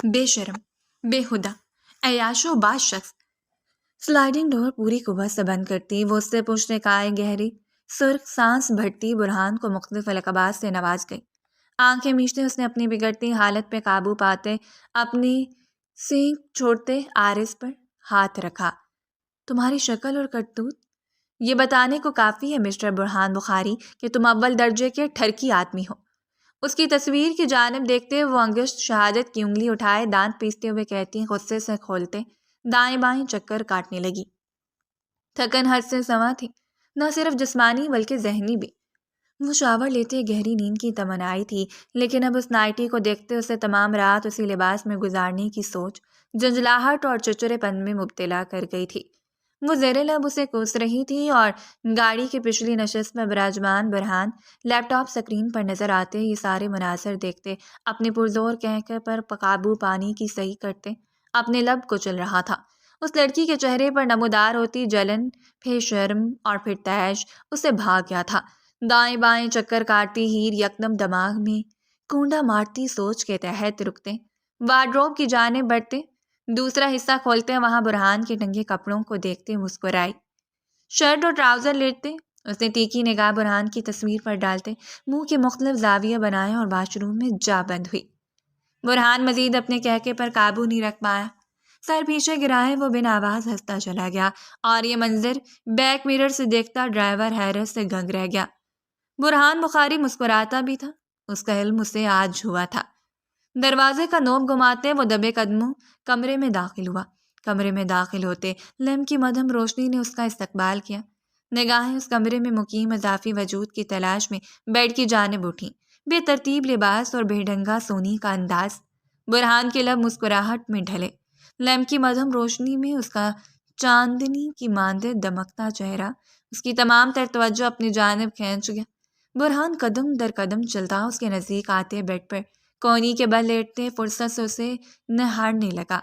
بے شرم، بے ہدہ، عیاش و باز شخص۔ سلائیڈنگ ڈور پوری قوت سے بند کرتی وہ اس سے پشتکائے گہری سرخ سانس بھرتی برہان کو مختلف القابات سے نواز گئی۔ آنکھیں میچتے اس نے اپنی بگڑتی حالت پہ قابو پاتے اپنی سینک چھوڑتے عارض پر ہاتھ رکھا۔ تمہاری شکل اور کرتوت یہ بتانے کو کافی ہے مسٹر برہان بخاری کہ تم اول درجے کے ٹھرکی آدمی ہو۔ اس کی تصویر کی جانب دیکھتے وہ انگشت شہادت کی انگلی اٹھائے دانت پیستے ہوئے کہتی غصے سے کھولتے دائیں بائیں چکر کاٹنے لگی۔ تھکن حد سے سوا تھی، نہ صرف جسمانی بلکہ ذہنی بھی۔ وہ شاور لیتے گہری نیند کی تمنائی تھی، لیکن اب اس نائٹی کو دیکھتے اسے تمام رات اسی لباس میں گزارنے کی سوچ جنجلاہٹ اور چچرے پن میں مبتلا کر گئی تھی۔ وہ زیر لب اسے کوس رہی تھی، اور گاڑی کی پچھلی نشست میں براجمان برہان لیپ ٹاپ سکرین پر نظر آتے یہ سارے مناظر دیکھتے اپنے پرزور کہہ پر قابو پانی کی صحیح کرتے اپنے لب کچل رہا تھا۔ اس لڑکی کے چہرے پر نمودار ہوتی جلن، پھر شرم اور پھر تیش اسے بھاگ گیا تھا۔ دائیں بائیں چکر کاٹتی ہیر یکدم دماغ میں کونڈا مارتی سوچ کے تحت رکتے وارڈروب کی جانب بڑھتے، دوسرا حصہ کھولتے وہاں برہان کے ننگے کپڑوں کو دیکھتے مسکرائی۔ شرٹ اور ٹراؤزر لیتے اس نے تیکھی نگاہ برہان کی تصویر پر ڈالتے منہ کے مختلف زاویے بنائے اور واش روم میں جا بند ہوئی۔ برہان مزید اپنے کہکے پر قابو نہیں رکھ پایا، سر پیچھے گرائے وہ بن آواز ہنستا چلا گیا، اور یہ منظر بیک میرر سے دیکھتا ڈرائیور حیرت سے گنگ رہ گیا۔ برہان بخاری مسکراتا بھی تھا، اس کا علم اسے آج ہوا تھا۔ دروازے کا نوب گھماتے وہ دبے قدموں کمرے میں داخل ہوا۔ کمرے میں داخل ہوتے لیمپ کی مدھم روشنی نے اس کا استقبال کیا۔ نگاہیں اس کمرے میں مقیم اضافی وجود کی تلاش میں بیڈ کی جانب اٹھیں۔ بے ترتیب لباس اور بے ڈھنگا سونی کا انداز۔ برہان کے لب مسکراہٹ میں ڈھلے۔ لیمپ کی مدھم روشنی میں اس کا چاندنی کی مانندے دمکتا چہرہ اس کی تمام تر توجہ اپنی جانب کھینچ گیا۔ برہان قدم در قدم چلتا اس کے نزدیک آتے بیڈ پر کونی کے بل لیٹتے فرصت سے اسے نہارنے لگا۔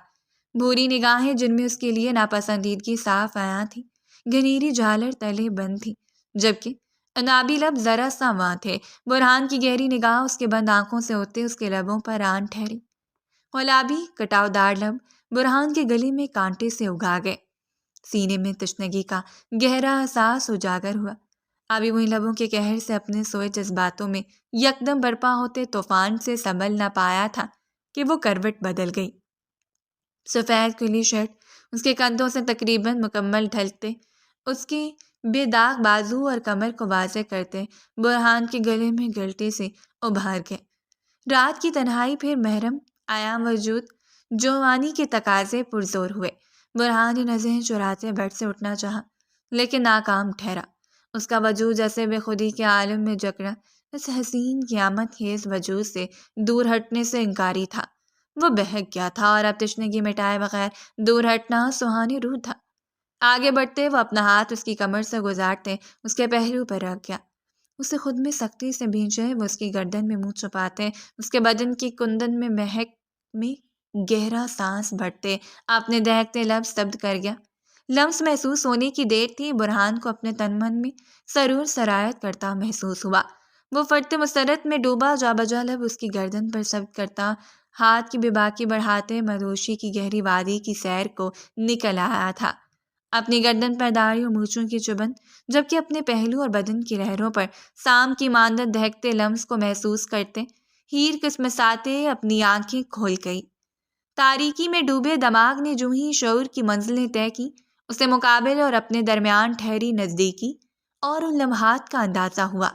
بھوری نگاہیں جن میں اس کے لیے ناپسندیدگی صاف عیاں تھی، گھنیری جھالر تلے بند تھی، جبکہ انابی لب ذرا سا وہاں تھے۔ برہان کی گہری نگاہ اس کے بند آنکھوں سے ہوتے اس کے لبوں پر آن ٹھہری۔ گلابی کٹاؤ دار لب برہان کے گلے میں کانٹے سے اگا گئے۔ سینے میں تشنگی کا گہرا احساس اجاگر ہوا۔ ابھی وہی لبوں کے قہر سے اپنے سوئے جذباتوں میں یکدم برپا ہوتے طوفان سے سنبھل نہ پایا تھا کہ وہ کروٹ بدل گئی۔ سفید کھلی شرٹ اس کے کندھوں سے تقریباً مکمل ڈھلتے اس کی بے داغ بازو اور کمر کو واضح کرتے برہان کے گلے میں گلٹے سے ابھر گئے۔ رات کی تنہائی پھر محرم عیاں وجود جوانی کے تقاضے پرزور ہوئے۔ برہان نے نظریں چراتے بیڈ سے اٹھنا چاہا لیکن ناکام ٹھہرا۔ اس کا وجود جیسے بے خودی کے عالم میں جکڑا اس حسین قیامت خیز وجود سے دور ہٹنے سے انکاری تھا۔ وہ بہک گیا تھا اور اب تشنگی مٹائے بغیر دور ہٹنا سہانی روح تھا۔ آگے بڑھتے وہ اپنا ہاتھ اس کی کمر سے گزارتے اس کے پہلو پر رکھ گیا۔ اسے خود میں سختی سے بھینچے وہ اس کی گردن میں منہ چھپاتے اس کے بدن کی کندن میں مہک میں گہرا سانس بھرتے اپنے دہکتے لفظ ستبد کر گیا۔ لمس محسوس ہونے کی دیر تھی، برہان کو اپنے تن من میں سرور سرایت کرتا محسوس ہوا۔ وہ فرط مسرت میں ڈوبا، جا بجا لب اس کی گردن پر ثبت کرتا ہاتھ کی بے باکی بڑھاتے مدہوشی کی گہری وادی کی سیر کو نکل آیا تھا۔ اپنی گردن پر داڑھی اور مونچھوں کی چبھن، جبکہ اپنے پہلو اور بدن کی لہروں پر سام کی مانند دہکتے لمس کو محسوس کرتے ہیر کسمساتے اپنی آنکھیں کھول گئی۔ تاریکی میں ڈوبے دماغ نے جو ہی شعور کی منزلیں طے کی، اسے مقابل اور اپنے درمیان ٹھہری نزدیکی اور ان لمحات کا اندازہ ہوا۔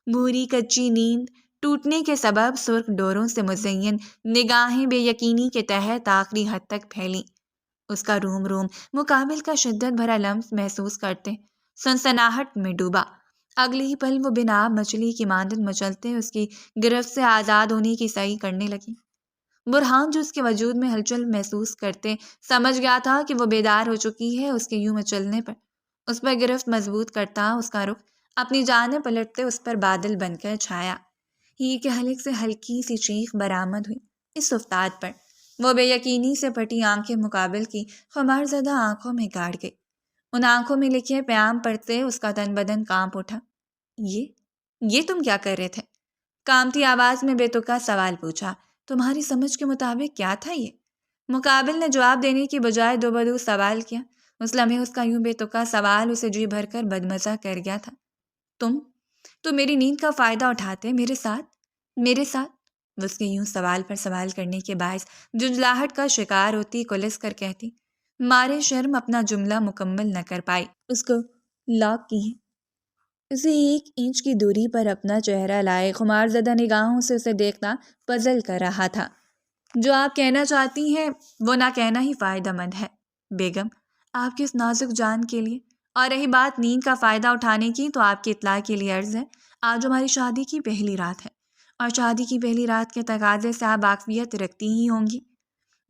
بھوری کچی نیند ٹوٹنے کے سبب سرخ ڈوروں سے مزین نگاہیں بے یقینی کے تحت آخری حد تک پھیلیں۔ اس کا روم روم مقابل کا شدت بھرا لمس محسوس کرتے سنسناہٹ میں ڈوبا۔ اگلے ہی پل وہ بناب مچھلی کی مانند مچلتے اس کی گرفت سے آزاد ہونے کی سعی کرنے لگی۔ برہان جو اس کے وجود میں ہلچل محسوس کرتے سمجھ گیا تھا کہ وہ بیدار ہو چکی ہے۔ اس کے یوں مچلنے پر اس پر گرفت مضبوط کرتا اس کا رخ اپنی جانب پلٹتے اس پر بادل بن کر چھایا۔ ہیر کے حلق سے ہلکی سی چیخ برآمد ہوئی۔ اس افتاد پر وہ بے یقینی سے پھٹی آنکھیں مقابل کی خمار زدہ آنکھوں میں گاڑ گئی۔ ان آنکھوں میں لکھے پیام پڑھتے اس کا تن بدن کانپ اٹھا۔ یہ تم کیا کر رہے تھے؟ کامتی آواز میں بے تکا سوال پوچھا۔ تمہاری سمجھ کے مطابق کیا تھا یہ؟ مقابل نے جواب دینے کی بجائے دو بدو سوال کیا۔ اس لمحے اس کا یوں بے تکا سوال اسے جی بھر کر بدمزہ کر گیا تھا۔ تم میری نیند کا فائدہ اٹھاتے میرے ساتھ وہ اس کے یوں سوال پر سوال کرنے کے باعث جنجلاہٹ کا شکار ہوتی کلس کر کہتی، مارے شرم اپنا جملہ مکمل نہ کر پائی۔ اس کو لاک کی ہے۔ اسے 1 انچ کی دوری پر اپنا چہرہ لائے خمار زدہ نگاہوں سے اسے دیکھنا پزل کر رہا تھا۔ جو آپ کہنا چاہتی ہیں وہ نہ کہنا ہی فائدہ مند ہے بیگم، آپ کی اس نازک جان کے لیے۔ اور رہی بات نیند کا فائدہ اٹھانے کی، تو آپ کی اطلاع کے لیے عرض ہے آج ہماری شادی کی پہلی رات ہے، اور شادی کی پہلی رات کے تقاضے سے آپ واقفیت رکھتی ہی ہوں گی۔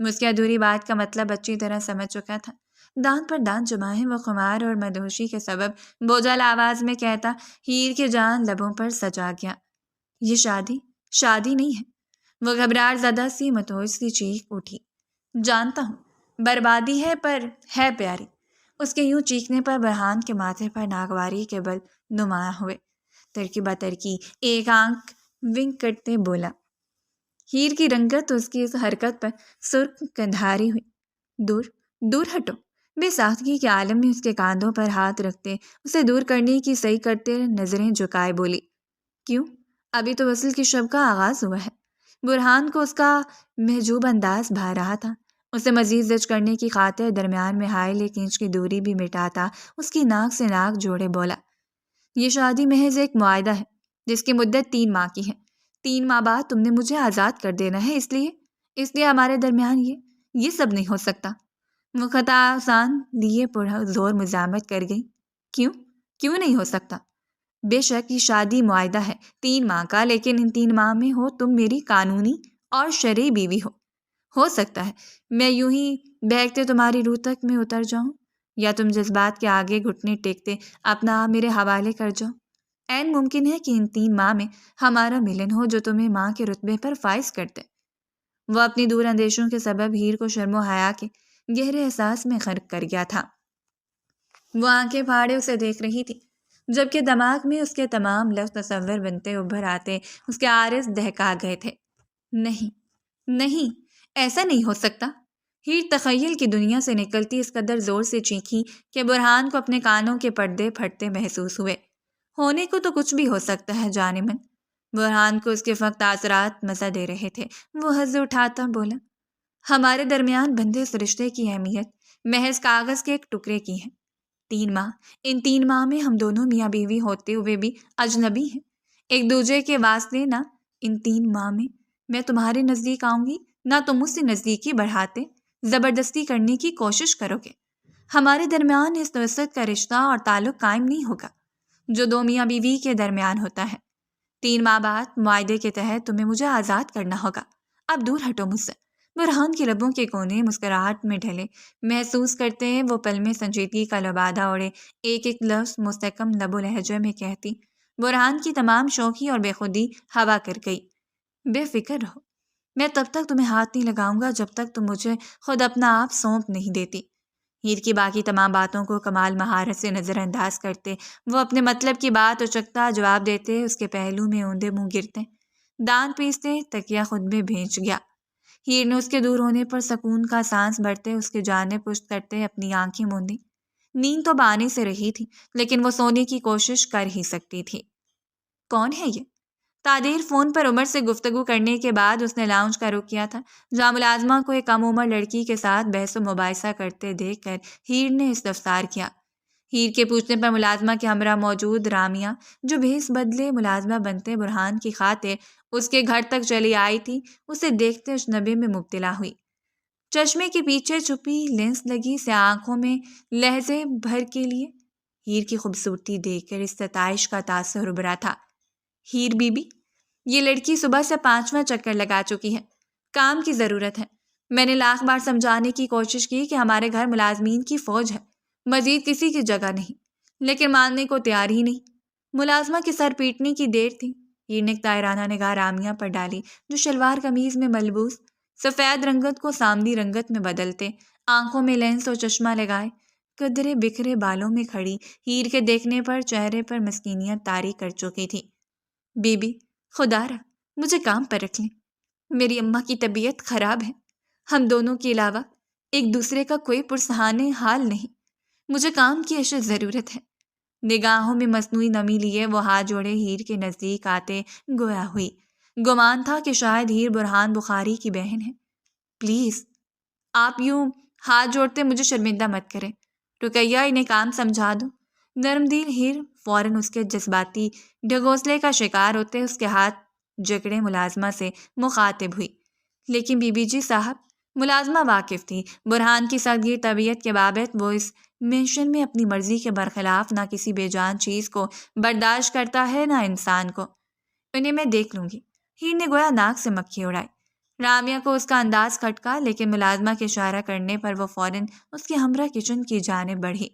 اس کی ادھوری بات کا مطلب اچھی طرح سمجھ چکا تھا۔ دانت پر دانت جمائے وہ خمار اور مدہوشی کے سبب بوجھل آواز میں کہتا ہیر کے جان لبوں پر سجا گیا، یہ شادی نہیں ہے۔ وہ گھبراہٹ زدہ سی متوج سی چیخ اٹھی۔ جانتا ہوں بربادی ہے، پر ہے پیاری۔ اس کے یوں چیخنے پر برہان کے ماتھے پر ناگواری کے بل نمایاں ہوئے۔ ترکی بترکی ایک آنکھ ونک کرتے بولا۔ ہیر کی رنگت اس کی اس حرکت پر سرخ کندھاری ہوئی۔ دور ہٹو، بے ساختگی کے عالم میں اس کے کاندھوں پر ہاتھ رکھتے اسے دور کرنے کی سعی کرتے نظریں جھکائے بولی، کیوں؟ ابھی تو وصل کی شب کا آغاز ہوا ہے۔ برہان کو اس کا محجوب انداز بھا رہا تھا۔ اسے مزید زج کرنے کی خاطر درمیان میں حائل 1 انچ کی دوری بھی مٹاتا اس کی ناک سے ناک جوڑے بولا، یہ شادی محض ایک معاہدہ ہے جس کی مدت 3 ماہ کی ہے۔ 3 ماہ بعد تم نے مجھے آزاد کر دینا ہے، اس لیے ہمارے درمیان یہ سب نہیں ہو سکتا۔ وہ خطا آسان لیے زور مزاحمت کر گئی، کیوں نہیں ہو سکتا؟ بے شک یہ شادی معاہدہ ہے 3 ماہ کا، لیکن ان 3 ماہ میں ہو تم میری قانونی اور شرعی بیوی ہو سکتا ہے میں یوں ہی بہکتے تمہاری روح تک میں اتر جاؤں، یا تم جذبات کے آگے گھٹنے ٹیکتے اپنا آپ میرے حوالے کر جاؤ؟ عین ممکن ہے کہ ان 3 ماہ میں ہمارا ملن ہو جو تمہیں ماں کے رتبے پر فائز کرتے۔ وہ اپنی دور اندیشوں کے سبب ہیر کو شرم و حیا کے گہرے احساس میں غرق کر گیا تھا۔ وہ آنکھیں پھاڑے اسے دیکھ رہی تھی، جبکہ دماغ میں اس کے تمام لفظ تصور بنتے ابھر آتے اس کے عارض دہکا گئے تھے۔ نہیں، نہیں، ایسا نہیں ہو سکتا۔ ہیر تخیل کی دنیا سے نکلتی اس قدر زور سے چیخی کہ برہان کو اپنے کانوں کے پردے پھٹتے محسوس ہوئے۔ ہونے کو تو کچھ بھی ہو سکتا ہے جانے من۔ برہان کو اس کے فقط تاثرات مزہ دے رہے تھے۔ وہ ہنس اٹھاتا بولا، ہمارے درمیان بندھے اس رشتے کی اہمیت محض کاغذ کے ایک ٹکڑے کی ہے۔ 3 ماہ، ان 3 ماہ میں ہم دونوں میاں بیوی ہوتے ہوئے بھی اجنبی ہیں، ایک دوسرے کے واسطے۔ نہ ان 3 ماہ میں تمہارے نزدیک آؤں گی، نہ تم مجھ سے نزدیکی بڑھاتے زبردستی کرنے کی کوشش کرو گے۔ ہمارے درمیان اس توسط کا رشتہ اور تعلق قائم نہیں ہوگا جو 2 میاں بیوی کے درمیان ہوتا ہے۔ 3 ماہ بعد معاہدے کے تحت تمہیں مجھے آزاد کرنا ہوگا۔ اب دور ہٹو مجھ سے۔ برہان کے لبوں کے کونے مسکراہٹ میں ڈھلے محسوس کرتے وہ پل میں سنجیدگی کا لبادہ اوڑے ایک ایک لفظ مستحکم لب و لہجے میں کہتی۔ برہان کی تمام شوخی اور بے خودی ہوا کر گئی۔ بے فکر رہو، میں تب تک تمہیں ہاتھ نہیں لگاؤں گا جب تک تم مجھے خود اپنا آپ سونپ نہیں دیتی۔ ہیر کی باقی تمام باتوں کو کمال مہارت سے نظر انداز کرتے وہ اپنے مطلب کی بات اچکتا جواب دیتے اس کے پہلو میں اوندے منہ گرتے، دانت پیستے تکیہ خود میں بھیج گیا۔ ہیر نے اس کے دور ہونے پر سکون کا سانس بھرتے اس کے جانب پشت کرتے اپنی آنکھیں موندی۔ نیند تو بانے سے رہی تھی لیکن وہ سونے کی کوشش کر ہی سکتی تھی۔ کون ہے یہ؟ تادیر فون پر عمر سے گفتگو کرنے کے بعد اس نے لاؤنج کا رخ کیا تھا جہاں ملازمہ کو ایک کم عمر لڑکی کے ساتھ بحث و مباحثہ کرتے دیکھ کر ہیر نے استفسار کیا۔ ہیر کے پوچھنے پر ملازمہ کے ہمراہ موجود رامیا جو بھیس بدلے ملازمہ بنتے برہان کی خاطر اس کے گھر تک چلی آئی تھی، اسے دیکھتے اجنبی میں مبتلا ہوئی۔ چشمے کے پیچھے چھپی لینس لگی سیاہ آنکھوں میں لہجے بھر کے لیے ہیر کی خوبصورتی دیکھ کر اس ستائش کا تاثر ابھرا تھا۔ ہیر بی بی، یہ لڑکی صبح سے 5واں چکر لگا چکی ہے، کام کی ضرورت ہے۔ میں نے لاکھ بار سمجھانے کی کوشش کی کہ ہمارے گھر ملازمین کی فوج ہے، مزید کسی کی جگہ نہیں، لیکن ماننے کو تیار ہی نہیں۔ ملازمہ کے سر پیٹنے کی دیر تھی۔ ہیر نے ایک طائرانہ نگاہ رامیا پر ڈالی جو شلوار قمیض میں ملبوس سفید رنگت کو سامنی رنگت میں بدلتے آنکھوں میں لینس اور چشمہ لگائے قدرے بکھرے بالوں میں کھڑی ہیر کے دیکھنے پر چہرے پر مسکینیت طاری کر چکی تھی۔ بی بی، خدا را مجھے کام پر رکھ لیں، میری اماں کی طبیعت خراب ہے، ہم دونوں کے علاوہ ایک دوسرے کا کوئی پرسہانے حال نہیں، مجھے کام کی اشد ضرورت ہے۔ نگاہوں میں مصنوعی نمی لیے وہ ہاتھ جوڑے ہیر کے نزدیک آتے گویا ہوئی۔ گمان تھا کہ شاید ہیر برہان بخاری کی بہن ہے۔ پلیز آپ یوں ہاتھ جوڑتے مجھے شرمندہ مت کریں، رقیہ انہیں کام سمجھا دو۔ نرم دل ہیر فوراً اس کے جذباتی ڈھگوسلے کا شکار ہوتے اس کے ہاتھ جکڑے ملازمہ سے مخاطب ہوئی۔ لیکن بی بی جی صاحب، ملازمہ واقف تھی برہان کی سخت گیر طبیعت کے بابت۔ وہ اس مشن میں اپنی مرضی کے برخلاف نہ کسی بے جان چیز کو برداشت کرتا ہے نہ انسان کو۔ انہیں میں دیکھ لوں گی، ہیر نے گویا ناک سے مکھی اڑائی۔ رامیا کو اس کا انداز کھٹکا لیکن ملازمہ کے اشارہ کرنے پر وہ فوراً اس کے ہمراہ کچن کی جانب بڑھی۔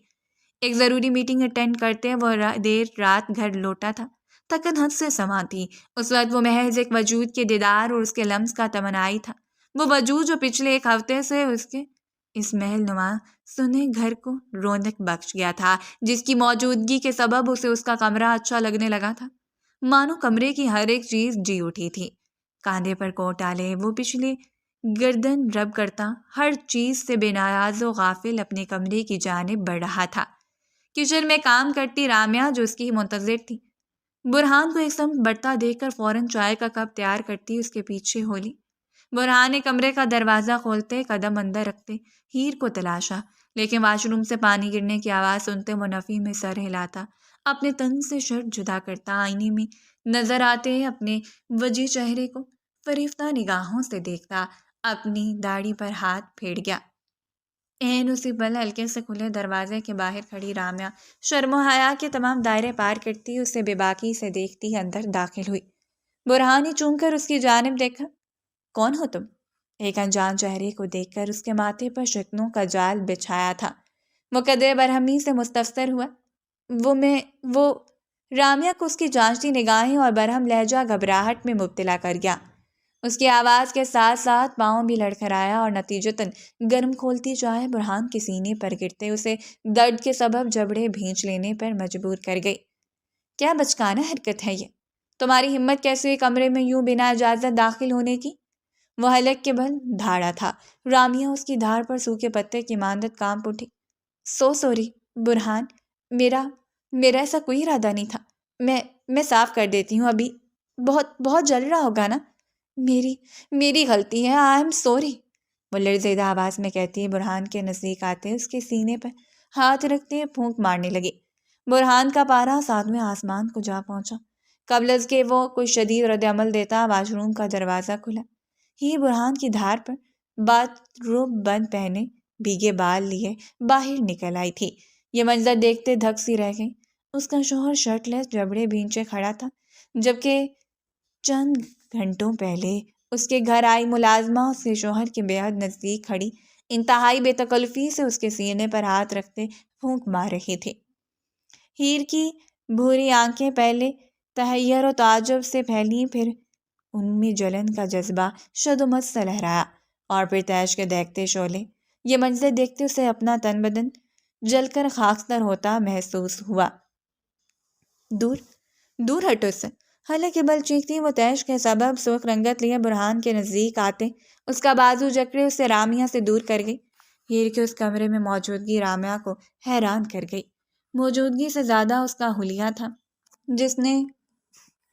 ایک ضروری میٹنگ اٹینڈ کرتے وہ دیر رات گھر لوٹا تھا، تھکن حد سے سما تھی۔ اس وقت وہ محض ایک وجود کے دیدار اور اس کے لمس کا تمنائی تھا، وہ وجود جو پچھلے 1 ہفتے سے اس کے اس محل نما سنے گھر کو رونق بخش گیا تھا، جس کی موجودگی کے سبب اسے اس کا کمرہ اچھا لگنے لگا تھا، مانو کمرے کی ہر ایک چیز جی اٹھی تھی۔ کاندھے پر کوٹ ڈالے وہ پچھلے گردن رب کرتا ہر چیز سے بے نیاز و غافل اپنے کمرے کی جانب بڑھ رہا تھا۔ کچن میں کام کرتی رامیا جو اس کی منتظر تھی، برہان کو ایک سمت بڑھتا دیکھ کر فوراً چائے کا کپ تیار کرتی اس کے پیچھے ہو لی۔ برہان نے کمرے کا دروازہ کھولتے قدم اندر رکھتے ہیر کو تلاشا، لیکن واش روم سے پانی گرنے کی آواز سنتے وہ نفی میں سر ہلاتا، اپنے تن سے شرٹ جدا کرتا آئینے میں نظر آتے اپنے وجہ چہرے کو فریفتہ نگاہوں سے دیکھتا اپنی داڑھی پر ہاتھ پھیڑ گیا۔ اسی پل ہلکے سے کھلے دروازے کے باہر کھڑی رامیا شرم و حیا کے تمام دائرے پار کرتی اسے بے باکی سے دیکھتی اندر داخل ہوئی۔ برہان نے چونک کر اس کی جانب دیکھا۔ کون ہو تم؟ ایک انجان چہرے کو دیکھ کر اس کے ماتھے پر شکنوں کا جال بچھایا تھا۔ وہ قدرے برہمی سے مستفسر ہوا۔ وہ رامیہ کو اس کی جانچتی نگاہیں اور برہم لہجہ گھبراہٹ میں مبتلا کر گیا۔ اس کی آواز کے ساتھ ساتھ پاؤں بھی لڑکھڑایا اور نتیجتاً گرم کھولتی چائے برہان کے سینے پر گرتے اسے درد کے سبب جبڑے بھینچ لینے پر مجبور کر گئی۔ کیا بچکانہ حرکت ہے یہ؟ تمہاری ہمت کیسے ہوئی کمرے میں یوں بنا اجازت داخل ہونے کی؟ وہ حلق کے بل دھاڑا تھا۔ رامیہ اس کی دھار پر سوکھے پتے کی مانند کانپ اٹھی۔ سوری برہان، میرا ایسا کوئی ارادہ نہیں تھا۔ میں صاف کر دیتی ہوں ابھی۔ بہت جل رہا ہوگا نا؟ میری غلطی ہے، آئی ایم سوری، وہ لرزیدہ آواز میں کہتی برہان کے نزدیک آتے اس کے سینے پر ہاتھ رکھتے پھونک مارنے لگی۔ برہان کا پارا ساتویں آسمان کو جا پہنچا۔ قبل از کہ وہ کوئی شدید رد عمل دیتا واش روم کا دروازہ کھلا۔ ہی برہان کی دھار پر باتھ روب بند پہنے بھیگے بال لیے باہر نکل آئی تھی۔ یہ منظر دیکھتے دھک سی رہ گئی۔ اس کا شوہر شرٹ لیس جبڑے بھینچے کھڑا تھا، جبکہ چند گھنٹوں پہلے اس کے گھر آئی ملازمہ اس کے شوہر کے بے حد نزدیک کھڑی انتہائی بے تکلفی سے اس کے سینے پر ہاتھ رکھتے پھونک مار رہی تھی۔ ہیر کی بھوری آنکھیں پہلے تحیر و تعجب سے پھیلیں، پھر ان میں جلن کا جذبہ شدمت سے لہرایا اور پھر تیش کے دیکھتے شعلے۔ یہ منظر دیکھتے اسے اپنا تن بدن جل کر خاکستر ہوتا محسوس ہوا۔ دور ہٹو اس سے، حالانکہ بل چیختی وہ تیش کے سبب سرخ رنگت لیے برہان کے نزدیک آتے اس کا بازو جکڑے اسے رامیہ سے دور کر گئی۔ ہیر کے اس کمرے میں موجودگی رامیہ کو حیران کر گئی۔ موجودگی سے زیادہ اس کا حلیہ تھا جس نے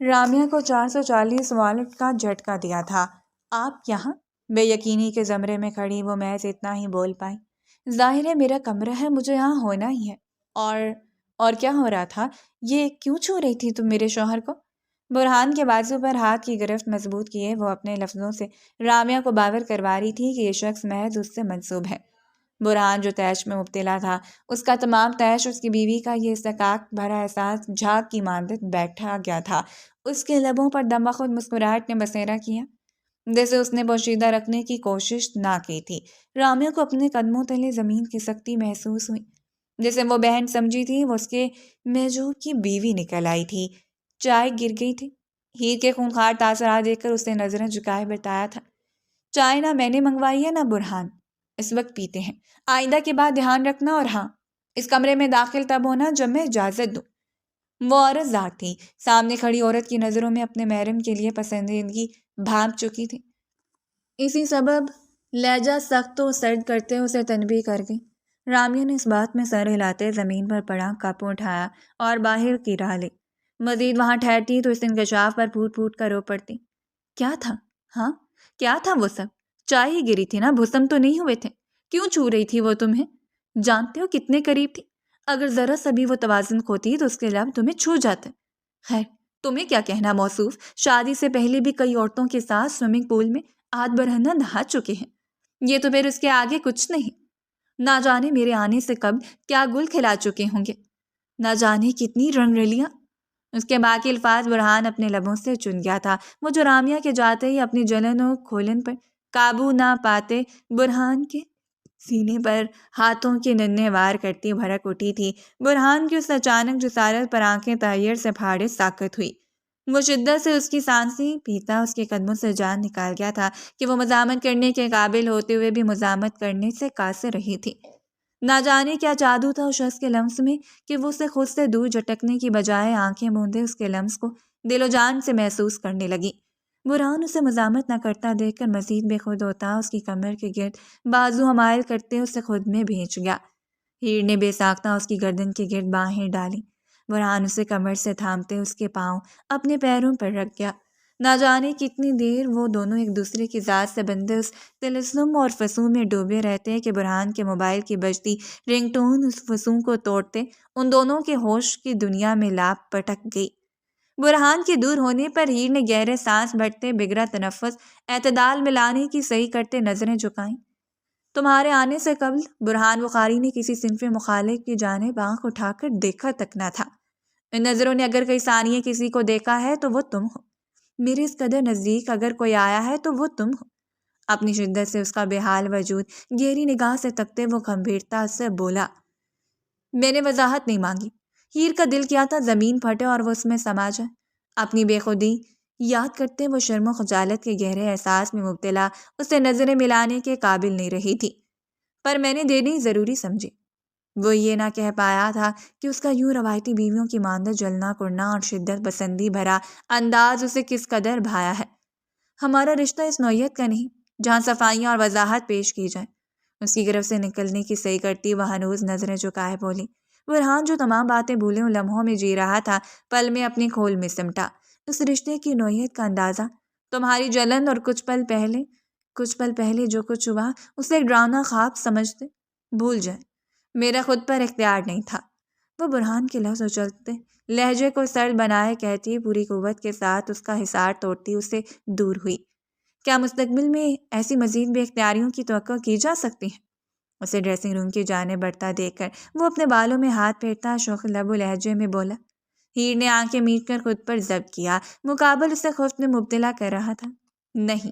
رامیہ کو 440 والٹ کا جھٹکا دیا تھا۔ آپ یہاں؟ بے یقینی کے زمرے میں کھڑی وہ محض اتنا ہی بول پائی۔ ظاہر ہے میرا کمرہ ہے، مجھے یہاں ہونا ہی ہے۔ اور کیا ہو رہا تھا؟ یہ کیوں چھو رہی تھی تم میرے شوہر کو؟ برہان کے بازو پر ہاتھ کی گرفت مضبوط کیے وہ اپنے لفظوں سے رامیہ کو باور کروا رہی تھی کہ یہ شخص محض اس سے منسوب ہے۔ برہان جو تیش میں مبتلا تھا، اس کا تمام تیش اس کی بیوی کا یہ استحقاق بھرا احساس جھاگ کی مانند بیٹھا گیا تھا۔ اس کے لبوں پر دم بخود مسکراہٹ نے بسیرا کیا، جیسے اس نے پوشیدہ رکھنے کی کوشش نہ کی تھی۔ رامیہ کو اپنے قدموں تلے زمین کی سختی محسوس ہوئی۔ جسے وہ بہن سمجھی تھی وہ اس کے میجور کی بیوی نکل آئی تھی۔ چائے گر گئی تھی۔ ہیر کے خونخوار تاثرات دیکھ کر اسے نظریں جھکائے بتایا تھا۔ چائے نہ میں نے منگوائی ہے نہ برہان، اس وقت پیتے ہیں۔ آئندہ کے بعد دھیان رکھنا، اور ہاں، اس کمرے میں داخل تب ہونا جب میں اجازت دوں۔ وہ عورت ذات تھی، سامنے کھڑی عورت کی نظروں میں اپنے محرم کے لیے پسندیدگی بھانپ چکی تھی۔ اسی سبب لہجہ سخت و سرد کرتے اسے تنبیہ کر گئی۔ رامیہ نے اس بات میں سر ہلاتے زمین پر پڑا کپ اٹھایا اور باہر کی راہ لی۔ مزید وہاں ٹھہرتی تو اس انکشاف پر پھوٹ پھوٹ کر رو پڑتی۔ کیا تھا؟ ہاں کیا تھا وہ سب؟ چائے ہی گری تھی نا، بھسم تو نہیں ہوئے تھے؟ کیوں چھو رہی تھی وہ تمہیں؟ جانتے ہو کتنے قریب تھی؟ اگر ذرا سا بھی وہ توازن کھوتی تو اس کے لب تمہیں چھو جاتے۔ خیر، تمہیں کیا کہنا موصوف، شادی سے پہلے بھی کئی عورتوں کے ساتھ سوئمنگ پول میں آدھ برہنہ نہا چکے ہیں، یہ تو پھر اس کے آگے کچھ نہیں۔ نہ جانے میرے آنے سے قبل کیا گل کھلا چکے ہوں گے، نہ جانے کتنی رنگ رلیاں۔ اس کے باقی الفاظ برہان اپنے لبوں سے چن گیا تھا۔ وہ جو رامیہ کے جاتے ہی اپنی جلن و کھولن پر قابو نہ پاتے برہان کے سینے پر ہاتھوں کے ننھے وار کرتی بھڑک اٹھی تھی۔ برہان کی اس اچانک جسارت پر آنکھیں تحیر سے پھاڑے ساکت ہوئی۔ وہ شدت سے اس کی سانسیں پیتا اس کے قدموں سے جان نکال گیا تھا کہ وہ مزاحمت کرنے کے قابل ہوتے ہوئے بھی مزاحمت کرنے سے قاصر رہی تھی۔ نہ جانے کیا جادو تھا اس شخص کے لمس میں کہ وہ اسے خود سے دور جھٹکنے کی بجائے آنکھیں موندے اس کے لمس کو دل و جان سے محسوس کرنے لگی۔ برہان اسے مزاحمت نہ کرتا دیکھ کر مزید بے خود ہوتا اس کی کمر کے گرد بازو حمائل کرتے اسے خود میں بھینچ گیا۔ ہیر نے بے ساختہ اس کی گردن کے گرد باہیں ڈالی۔ برہان اسے کمر سے تھامتے اس کے پاؤں اپنے پیروں پر رکھ گیا۔ نہ جانے کتنی دیر وہ دونوں ایک دوسرے کی ذات سے بندے اس طلسم اور فسوں میں ڈوبے رہتے کہ برہان کے موبائل کی بجتی رنگ ٹون اس فسوں کو توڑتے ان دونوں کے ہوش کی دنیا میں لاپ پٹک گئی۔ برہان کے دور ہونے پر ہیر نے گہرے سانس بھرتے بگڑا تنفس اعتدال میں لانے کی صحیح کرتے نظریں جھکائیں۔ تمہارے آنے سے قبل برہان بخاری نے کسی صنف مخالف کی جانب آنکھ اٹھا کر دیکھا تک نہ تھا۔ ان نظروں نے اگر کئی ثانیے کسی کو دیکھا ہے تو وہ تم ہو۔ میرے اس قدر نزدیک اگر کوئی آیا ہے تو وہ تم ہو۔ اپنی شدت سے اس کا بے حال وجود گہری نگاہ سے تکتے وہ گمبھیرتا سے بولا۔ میں نے وضاحت نہیں مانگی۔ ہیر کا دل کیا تھا زمین پھٹے اور وہ اس میں سما جائے۔ اپنی بے خودی یاد کرتے وہ شرم و خجالت کے گہرے احساس میں مبتلا اسے نظریں ملانے کے قابل نہیں رہی تھی، پر میں نے دینی ضروری سمجھی۔ وہ یہ نہ کہہ پایا تھا کہ اس کا یوں روایتی بیویوں کی مانند جلنا کرنا اور شدت پسندی بھرا انداز اسے کس قدر بھایا ہے۔ ہمارا رشتہ اس نوعیت کا نہیں جہاں صفائیاں اور وضاحت پیش کی جائیں۔ اس کی گرفت سے نکلنے کی صحیح کرتی وہ ہنوز نظریں جھکائے بولی۔ برہان جو تمام باتیں بھولے ان لمحوں میں جی رہا تھا، پل میں اپنی کھول میں سمٹا۔ اس رشتے کی نوعیت کا اندازہ تمہاری جلن اور کچھ پل پہلے جو کچھ ہوا اسے ایک ڈراؤنا خواب سمجھتے بھول جائے۔ میرا خود پر اختیار نہیں تھا۔ وہ برہان کے لفظ اچلتے لہجے کو سرد بنائے کہتی پوری قوت کے ساتھ اس کا حصار توڑتی اس سے دور ہوئی۔ کیا مستقبل میں ایسی مزید بے اختیاریوں کی توقع کی جا سکتی ہے؟ اسے ڈریسنگ روم کی جانب بڑھتا دیکھ کر وہ اپنے بالوں میں ہاتھ پھیرتا شوخ لب و لہجے میں بولا۔ ہیر نے آنکھیں میٹ کر خود پر ضبط کیا، مقابل اسے خوف میں مبتلا کر رہا تھا۔ نہیں،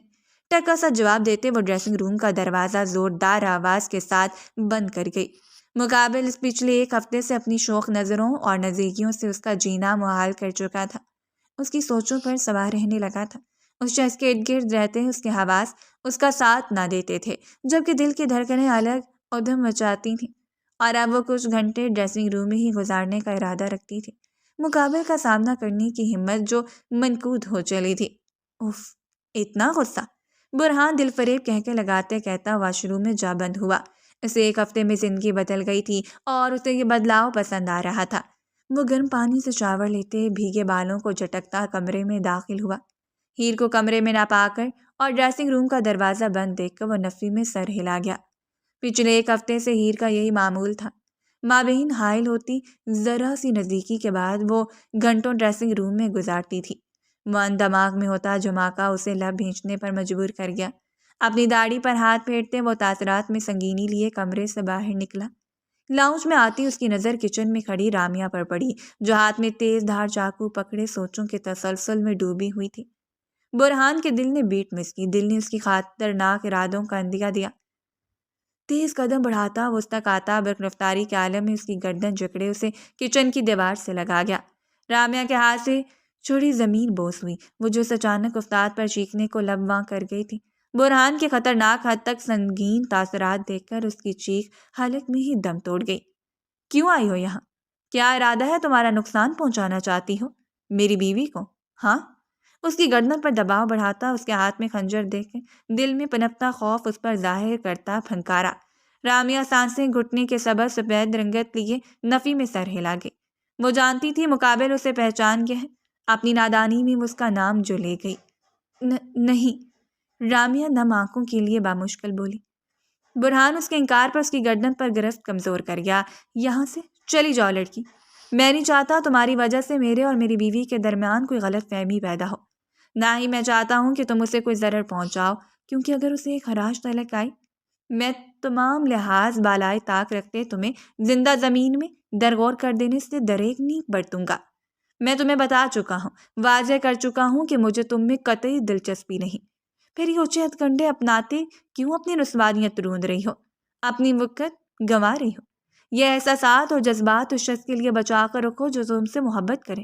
ٹکا سا جواب دیتے وہ ڈریسنگ روم کا دروازہ زوردار آواز کے ساتھ بند کر گئی۔ مقابل اس پچھلے ایک ہفتے سے اپنی شوخ نظروں اور نزدیکیوں سے اس کا جینا محال کر چکا تھا۔ اس کی سوچوں پر سوار رہنے لگا تھا۔ اس شخص کے ارد گرد رہتے اس کے حواس اس کا ساتھ نہ دیتے تھے، جبکہ دل کی دھڑکنیں الگ ادھم مچاتی تھیں، اور اب وہ کچھ گھنٹے ڈریسنگ روم میں ہی گزارنے کا ارادہ رکھتی تھی۔ مقابل کا سامنا کرنے کی ہمت جو منقود ہو چلی تھی۔ اف، اتنا غصہ! برہان دل فریب کہہ کے لگاتے کہتا واش روم میں جا بند ہوا۔ اسے ایک ہفتے میں زندگی بدل گئی تھی اور اسے یہ بدلاؤ پسند آ رہا تھا۔ وہ گرم پانی سے شاور لیتے بھیگے بالوں کو جھٹکتا کمرے میں داخل ہوا۔ ہیر کو کمرے میں نہ پا کر اور ڈریسنگ روم کا دروازہ بند دیکھ کر وہ نفی میں سر ہلا گیا۔ پچھلے ایک ہفتے سے ہیر کا یہی معمول تھا۔ مابین حائل ہوتی ذرا سی نزدیکی کے بعد وہ گھنٹوں ڈریسنگ روم میں گزارتی تھی۔ من دماغ میں ہوتا جھماکا اسے لب بھینچنے پر مجبور کر گیا۔ اپنی داڑھی پر ہاتھ پھیرتے وہ تاثرات میں سنگینی لیے کمرے سے باہر نکلا۔ لاؤنج میں آتی اس کی نظر کچن میں کھڑی رامیا پر پڑی، جو ہاتھ میں تیز دھار چاقو پکڑے سوچوں کے تسلسل میں ڈوبی ہوئی تھی۔ برہان کے دل نے بیٹ مس کی، دل نے اس کی خطرناک ارادوں کا اندیہ دیا۔ تیز قدم بڑھاتا وہ اس تک آتا، برق رفتاری کے عالم میں اس کی گردن جکڑے اسے کچن کی دیوار سے لگا گیا۔ رامیا کے ہاتھ سے چھڑی زمین بوس ہوئی، وہ جو اچانک افتاد پر چیخنے کو لب واں کر گئی تھی۔ برہان کے خطرناک حد تک سنگین تاثرات دیکھ کر اس کی چیخ حلق میں ہی دم توڑ گئی۔ کیوں آئی ہو یہاں؟ کیا ارادہ ہے تمہارا؟ نقصان پہنچانا چاہتی ہو میری بیوی کو؟ ہاں؟ اس کی گردن پر دباؤ بڑھاتا اس کے ہاتھ میں خنجر دیکھ کے دل میں پنپتا خوف اس پر ظاہر کرتا پھنکارا۔ رامیا سانسیں گھٹنے کے سبب سفید رنگت لیے نفی میں سر ہلا گئی۔ وہ جانتی تھی مقابل اسے پہچان گیا ہے۔ اپنی نادانی میں وہ اس کا نام جو لے گئی۔ نہیں، رامیا نم آنکھوں کے لیے بامشکل بولی۔ برہان اس کے انکار پر اس کی گردن پر گرفت کمزور کر گیا۔ یہاں سے چلی جاؤ لڑکی، میں نہیں چاہتا تمہاری وجہ سے میرے اور میری بیوی کے درمیان کوئی غلط فہمی پیدا ہو، نہ ہی میں چاہتا ہوں کہ تم اسے کوئی ضرر پہنچاؤ، کیونکہ اگر اسے ایک خراش تلک آئی میں تمام لحاظ بالائے طاق رکھتے تمہیں زندہ زمین میں درگور کر دینے سے دریغ نہیں برتوں گا۔ میں تمہیں بتا چکا ہوں، واضح کر چکا ہوں کہ مجھے تم میں قطعی دلچسپی نہیں۔ پھر یہ اونچے ہتھ کنڈے اپناتے کیوں اپنی رسواریاں روند رہی ہو، اپنی وقت گنوا رہی ہو؟ یہ احساسات اور جذبات اس شخص کے لیے بچا کر رکھو جو تم سے محبت کرے۔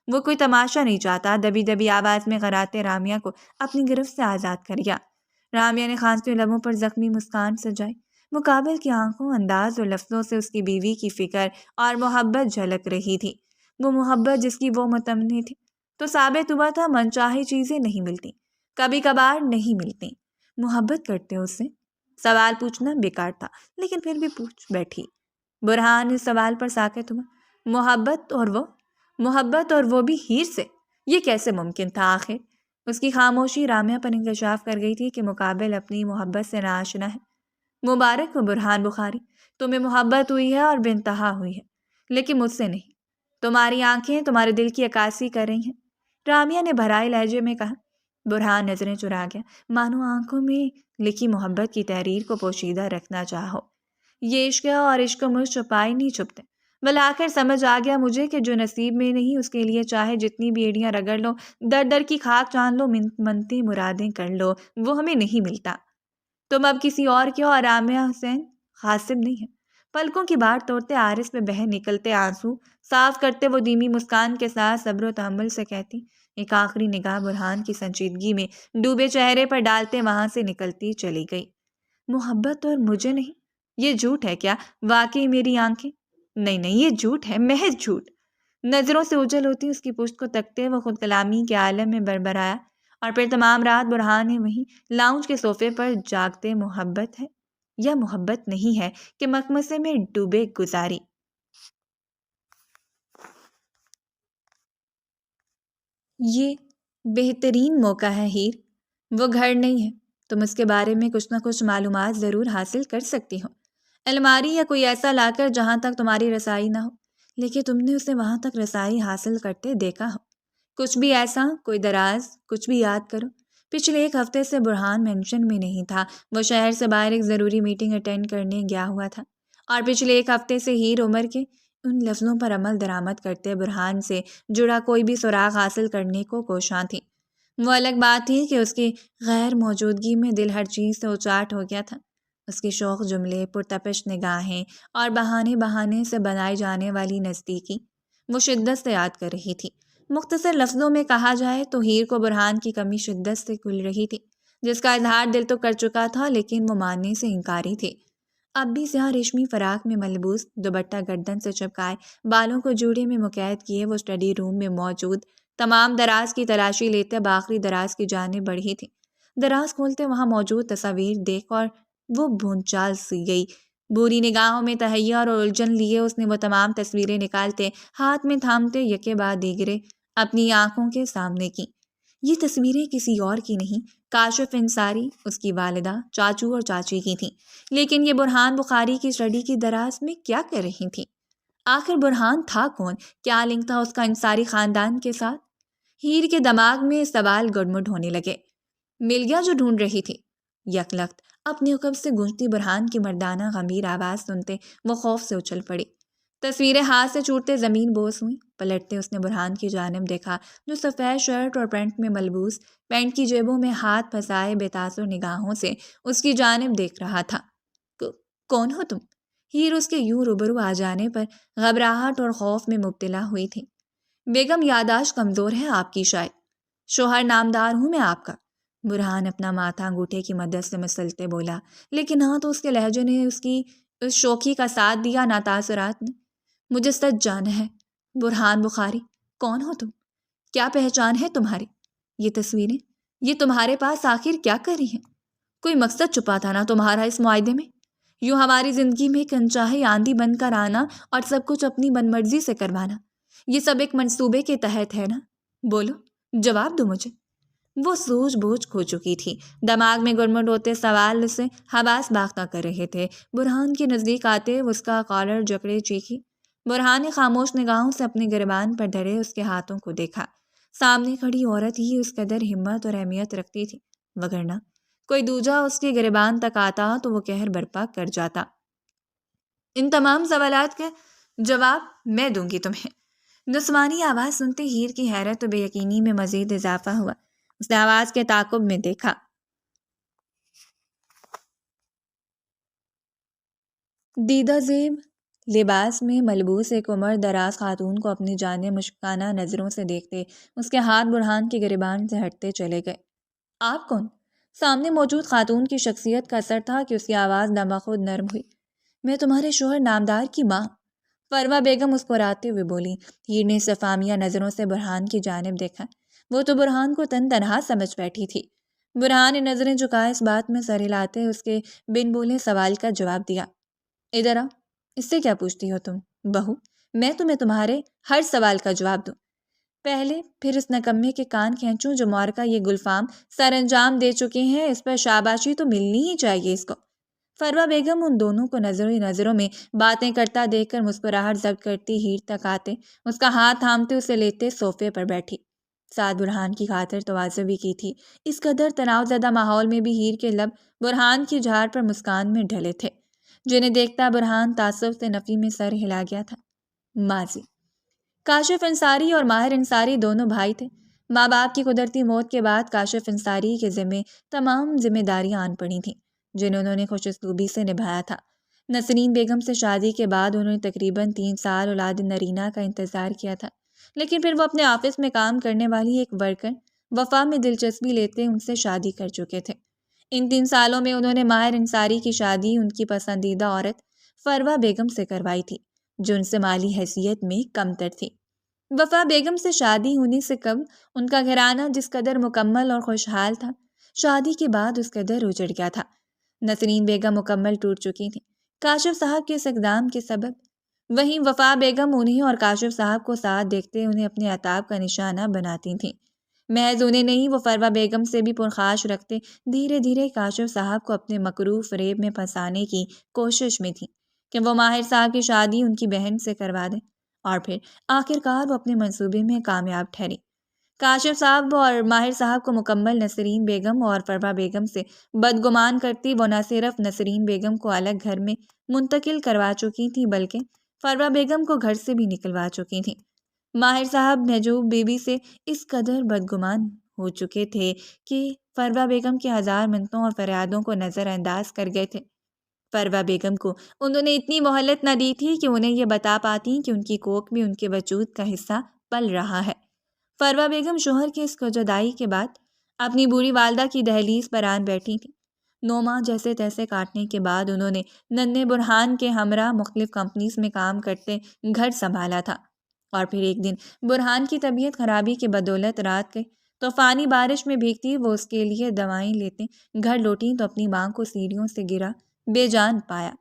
وہ کوئی تماشا نہیں چاہتا، دبی دبی آواز میں غراتے رامیا کو اپنی گرفت سے آزاد کر گیا۔ رامیا نے خانستے لبوں پر زخمی مسکان سجائی۔ مقابل کی آنکھوں، انداز اور لفظوں سے اس کی بیوی کی فکر اور محبت جھلک رہی تھی، وہ محبت جس کی وہ متمنی تھی۔ تو ثابت ہوا تھا منچاہی چیزیں نہیں ملتی، کبھی کبھار نہیں ملتی۔ محبت کرتے ہو اس سے؟ سوال پوچھنا بیکار تھا، لیکن پھر بھی پوچھ بیٹھی۔ برہان اس سوال پر ساکت ہوا۔ محبت اور وہ بھی ہیر سے؟ یہ کیسے ممکن تھا آخر؟ اس کی خاموشی رامیا پر انکشاف کر گئی تھی کہ مقابل اپنی محبت سے ناآشنا ہے۔ مبارک ہو برہان بخاری، تمہیں محبت ہوئی ہے اور بے انتہا ہوئی ہے، لیکن مجھ سے نہیں۔ تمہاری آنکھیں تمہارے دل کی عکاسی کر رہی ہیں، رامیا نے بھرائے لہجے میں کہا۔ برہان نظریں چرا گیا، مانو آنکھوں میں لکھی محبت کی تحریر کو پوشیدہ رکھنا چاہو۔ یہ عشق ہے اور عشق و مجھ چھپائے نہیں چھپتے۔ بالآخر سمجھ آ گیا مجھے کہ جو نصیب میں نہیں اس کے لیے چاہے جتنی بھی ایڑیاں رگڑ لو، در در کی خاک چاند لو، منتیں مرادیں کر لو، وہ ہمیں نہیں ملتا۔ تم اب کسی اور کے ہو اور رامیا حسین غاصب نہیں ہے۔ پلکوں کی باڑ توڑتے عارض پہ بہہ نکلتے آنسو صاف کرتے وہ دھیمی مسکان کے ساتھ صبر و تحمل سے کہتی، ایک آخری نگاہ برہان کی سنجیدگی میں ڈوبے چہرے پر ڈالتے وہاں سے نکلتی چلی گئی۔ محبت اور مجھے نہیں، یہ جھوٹ ہے کیا؟ واقعی میری آنکھیں؟ نہیں نہیں، یہ جھوٹ ہے، محض جھوٹ۔ نظروں سے اوجھل ہوتی اس کی پشت کو تکتے وہ خود کلامی کے عالم میں بربرایا، اور پھر تمام رات برہان نے وہیں لاؤنج کے صوفے پر جاگتے محبت ہے یا محبت نہیں ہے کہ مخمصے میں ڈوبے گزاری۔ یہ بہترین موقع ہے ہیر، وہ گھر نہیں ہے، تم اس کے بارے میں کچھ نہ کچھ معلومات ضرور حاصل کر سکتی ہو، الماری یا کوئی ایسا لا کر جہاں تک تمہاری رسائی نہ ہو، لیکن تم نے اسے وہاں تک رسائی حاصل کرتے دیکھا ہو۔ کچھ بھی ایسا، کوئی دراز، کچھ بھی یاد کرو۔ پچھلے ایک ہفتے سے برہان مینشن میں نہیں تھا، وہ شہر سے باہر ایک ضروری میٹنگ اٹینڈ کرنے گیا ہوا تھا، اور پچھلے ایک ہفتے سے ہیر عمر کے ان لفظوں پر عمل درآمد کرتے برہان سے جڑا کوئی بھی سراغ حاصل کرنے کو کوشاں تھی۔ وہ الگ بات تھی کہ اس کی غیر موجودگی میں دل ہر چیز سے اچاٹ ہو گیا تھا۔ اس کی شوق جملے، پرتپش نگاہیں اور بہانے بہانے سے بنائی جانے والی نزدیکی وہ شدت سے یاد کر رہی تھی۔ مختصر لفظوں میں کہا جائے تو ہیر کو برہان کی کمی شدت سے کھل رہی تھی، جس کا اظہار دل تو کر چکا تھا لیکن وہ ماننے سے انکاری تھی۔ اب بھی سیاہ ریشمی فراق میں ملبوس، دوپٹہ گردن سے چپکائے، بالوں کو جوڑے میں مقید کیے وہ اسٹڈی روم میں موجود تمام دراز کی تلاشی لیتے اب آخری دراز کی جانب بڑھی تھی۔ دراز کھولتے وہاں موجود تصاویر دیکھ اور وہ بھونچال سی گئی۔ بری نگاہوں میں تہیا اور الجھن لیے اس نے وہ تمام تصویریں نکالتے، ہاتھ میں تھامتے یکے بعد دیگرے اپنی آنکھوں کے سامنے کی۔ یہ تصویریں کسی اور کی نہیں، کاشف انصاری، اس کی والدہ، چاچو اور چاچی کی تھیں، لیکن یہ برہان بخاری کی اسٹڈی کی دراز میں کیا کر رہی تھیں؟ آخر برہان تھا کون؟ کیا لنک تھا اس کا انصاری خاندان کے ساتھ؟ ہیر کے دماغ میں سوال گڑمڑ ہونے لگے۔ مل گیا جو ڈھونڈ رہی تھی؟ یکلخت اپنے عقب سے گونجتی برہان کی مردانہ غمگین آواز سنتے وہ خوف سے اچھل پڑی۔ تصویریں ہاتھ سے چھوٹتے زمین بوس ہوئیں۔ پلٹتے اس نے برہان کی جانب دیکھا، جو سفید شرٹ اور پینٹ میں ملبوس، پینٹ کی جیبوں میں ہاتھ پھنسائے بے تاثر نگاہوں سے اس کی جانب دیکھ رہا تھا۔ کون ہو تم؟ ہیر اس کے یوں روبرو آ جانے پر گھبراہٹ اور خوف میں مبتلا ہوئی تھی۔ بیگم یادداشت کمزور ہے آپ کی شاید۔ شوہر نامدار ہوں میں آپ کا، برہان اپنا ماتھا انگوٹھے کی مدد سے مسلتے بولا، لیکن ہاں تو اس کے لہجے نے اس کی اس شوخی کا ساتھ دیا نہ تاثرات نے۔ مجھے سچ جانا ہے برہان بخاری، کون ہو تم؟ کیا پہچان ہے تمہاری؟ یہ تصویریں، یہ تمہارے پاس آخر کیا کر رہی ہیں؟ کوئی مقصد چھپا تھا نا تمہارا اس معاہدے میں؟ یوں ہماری زندگی میں ایک انچاہی آندھی بن کر آنا اور سب کچھ اپنی من مرضی سے کروانا، یہ سب ایک منصوبے کے تحت ہے نا؟ بولو، جواب دو مجھے۔ وہ سوچ بوجھ کھو چکی تھی، دماغ میں گڑمڑ ہوتے سوال اسے حواس باختہ کر رہے تھے۔ برہان کے نزدیک آتے اس کا کالر جکڑے چیخی۔ برہان نے خاموش نگاہوں سے اپنے گریبان پر دھرے اس کے ہاتھوں کو دیکھا۔ سامنے کھڑی عورت ہی اس قدر ہمت اور اہمیت رکھتی تھی، وگرنہ کوئی دوجا اس کے گریبان تک آتا تو وہ قہر برپا کر جاتا۔ ان تمام سوالات کا جواب میں دوں گی تمہیں۔ نسوانی آواز سنتے ہیر کی حیرت و بے یقینی میں مزید اضافہ ہوا۔ اس نے آواز کے تعاقب میں دیکھا۔ دیدہ زیب لباس میں ملبوس ایک عمر دراز خاتون کو اپنی جانب مشفقانہ نظروں سے دیکھتے اس کے ہاتھ برہان کے گریبان سے ہٹتے چلے گئے۔ آپ کون؟ سامنے موجود خاتون کی شخصیت کا اثر تھا کہ اس کی آواز دمخود نرم ہوئی۔ میں تمہارے شوہر نامدار کی ماں، فروا بیگم مسکراتے ہوئے بولی۔ ہیر نے استفہامیہ نظروں سے برہان کی جانب دیکھا۔ وہ تو برہان کو تن تنہا سمجھ بیٹھی تھی۔ برہان نے نظریں جھکائے اس بات میں سر ہلاتے اس کے بن بولے سوال کا جواب دیا۔ ادھر آؤ، اس سے کیا پوچھتی ہو تم بہو؟ میں تمہیں تمہارے ہر سوال کا جواب دوں، پہلے پھر اس نکمے کے کان کھینچوں جو معرکہ یہ گلفام سر انجام دے چکے ہیں، اس پر شاباشی تو ملنی ہی چاہیے اس کو۔ فروا بیگم ان دونوں کو نظروں میں باتیں کرتا دیکھ کر مسکراہٹ ضبط کرتی ہیر تک آتے، اس کا ہاتھ تھامتے اسے لیتے صوفے پر بیٹھی۔ ساتھ برہان کی خاطر تواضع بھی کی تھی۔ اس قدر تناؤ زدہ ماحول میں بھی ہیر کے لب برہان کی جھاڑ پر مسکان میں ڈھلے تھے، جنہیں دیکھتا برہان تعصب سے نفی میں سر ہلا گیا تھا۔ ماضی کاشف انصاری اور ماہر انصاری دونوں بھائی تھے۔ ماں باپ کی قدرتی موت کے بعد کاشف انصاری کے ذمے تمام ذمہ داریاں آن پڑی تھیں، جنہیں انہوں نے خوش اسلوبی سے نبھایا تھا۔ نسرین بیگم سے شادی کے بعد انہوں نے تقریباً 3 سال اولاد نرینہ کا انتظار کیا تھا، لیکن پھر وہ اپنے آفس میں کام کرنے والی ایک ورکر وفا میں دلچسپی لیتے ان سے شادی کر چکے تھے۔ ان 3 سالوں میں انہوں نے ماہر انصاری کی شادی ان کی پسندیدہ عورت فروا بیگم سے کروائی تھی، جو ان سے مالی حیثیت میں کمتر تھی۔ وفا بیگم سے شادی ہونے سے قبل ان کا گھرانہ جس قدر مکمل اور خوشحال تھا، شادی کے بعد اس قدر اجڑ گیا تھا۔ نسرین بیگم مکمل ٹوٹ چکی تھیں کاشف صاحب کے اس اقدام کے سبب۔ وہیں وفا بیگم انہیں اور کاشف صاحب کو ساتھ دیکھتے انہیں اپنے عتاب کا نشانہ بناتی تھیں۔ محض انہیں نہیں، وہ فروا بیگم سے بھی پرخاش رکھتے دھیرے دھیرے کاشف صاحب کو اپنے مکروہ فریب میں پھنسانے کی کوشش میں تھیں کہ وہ ماہر صاحب کی شادی ان کی بہن سے کروا دیں، اور پھر آخرکار وہ اپنے منصوبے میں کامیاب ٹھہری۔ کاشف صاحب اور ماہر صاحب کو مکمل نسرین بیگم اور فروا بیگم سے بدگمان کرتی وہ نہ صرف نسرین بیگم کو الگ گھر میں منتقل کروا چکی تھیں بلکہ فروا بیگم کو گھر سے بھی نکلوا چکی تھیں۔ ماہر صاحب محجوب بیوی سے اس قدر بدگمان ہو چکے تھے کہ فروا بیگم کے 1000 منتوں اور فریادوں کو نظر انداز کر گئے تھے۔ فروا بیگم کو انہوں نے اتنی مہلت نہ دی تھی کہ انہیں یہ بتا پاتی کہ ان کی کوکھ میں ان کے وجود کا حصہ پل رہا ہے۔ فروا بیگم شوہر کے اس جدائی کے بعد اپنی بوڑھی والدہ کی دہلیز پر آن بیٹھی تھی۔ 9 ماہ جیسے تیسے کاٹنے کے بعد انہوں نے ننھے برہان کے ہمراہ مختلف کمپنیز میں کام کرتے گھر سنبھالا تھا، اور پھر ایک دن برہان کی طبیعت خرابی کے بدولت رات کے طوفانی بارش میں بھیگتی وہ اس کے لیے دوائیں لیتے گھر لوٹیں تو اپنی ماں کو سیڑھیوں سے گرا بے جان پایا۔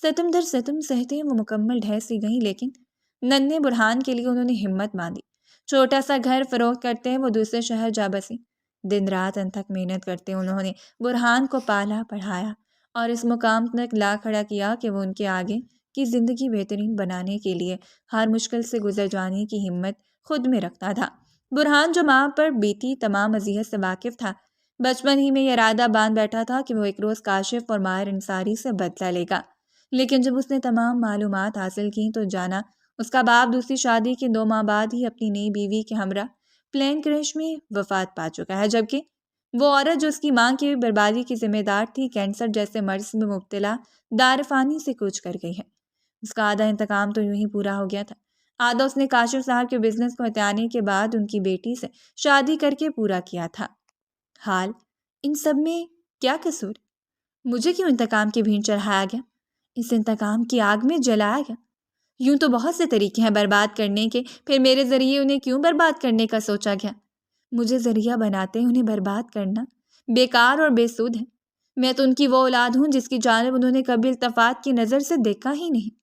ستم در ستم سہتے وہ مکمل ڈھہ سی گئیں، لیکن ننھے برہان کے لیے انہوں نے ہمت باندھی۔ چھوٹا سا گھر فروخت کرتے وہ دوسرے شہر جا بسی۔ دن رات انتھک محنت کرتے انہوں نے برہان کو پالا پڑھایا اور اس مقام تک لا کھڑا کیا کہ وہ ان کے آگے کی زندگی بہترین بنانے کے لیے ہر مشکل سے گزر جانے کی ہمت خود میں رکھتا تھا۔ برہان جو ماں پر بیتی تمام اذیت سے واقف تھا، بچپن ہی میں یہ ارادہ باندھ بیٹھا تھا کہ وہ ایک روز کاشف اور ماہر انصاری سے بدلہ لے گا، لیکن جب اس نے تمام معلومات حاصل کی تو جانا اس کا باپ دوسری شادی کے 2 ماہ بعد ہی اپنی نئی بیوی کے ہمراہ پلین کریش میں وفات پا چکا ہے، جبکہ وہ عورت جو اس کی ماں کی بربادی کی ذمہ دار تھی کینسر جیسے مرض میں مبتلا دار فانی سے کوچ کر گئی ہے۔ اس کا آدھا انتقام تو یوں ہی پورا ہو گیا تھا، آدھا اس نے کاشف صاحب کے بزنس کو ہتھیانے کے بعد ان کی بیٹی سے شادی کر کے پورا کیا تھا۔ حال ان سب میں کیا قصور؟ مجھے کیوں انتقام کی بھینٹ چڑھایا گیا؟ اس انتقام کی آگ میں جلایا گیا؟ یوں تو بہت سے طریقے ہیں برباد کرنے کے، پھر میرے ذریعے انہیں کیوں برباد کرنے کا سوچا گیا؟ مجھے ذریعہ بناتے انہیں برباد کرنا بیکار اور بے سود ہے۔ میں تو ان کی وہ اولاد ہوں جس کی جانب انہوں نے کبھی التفات کی نظر سے دیکھا ہی نہیں۔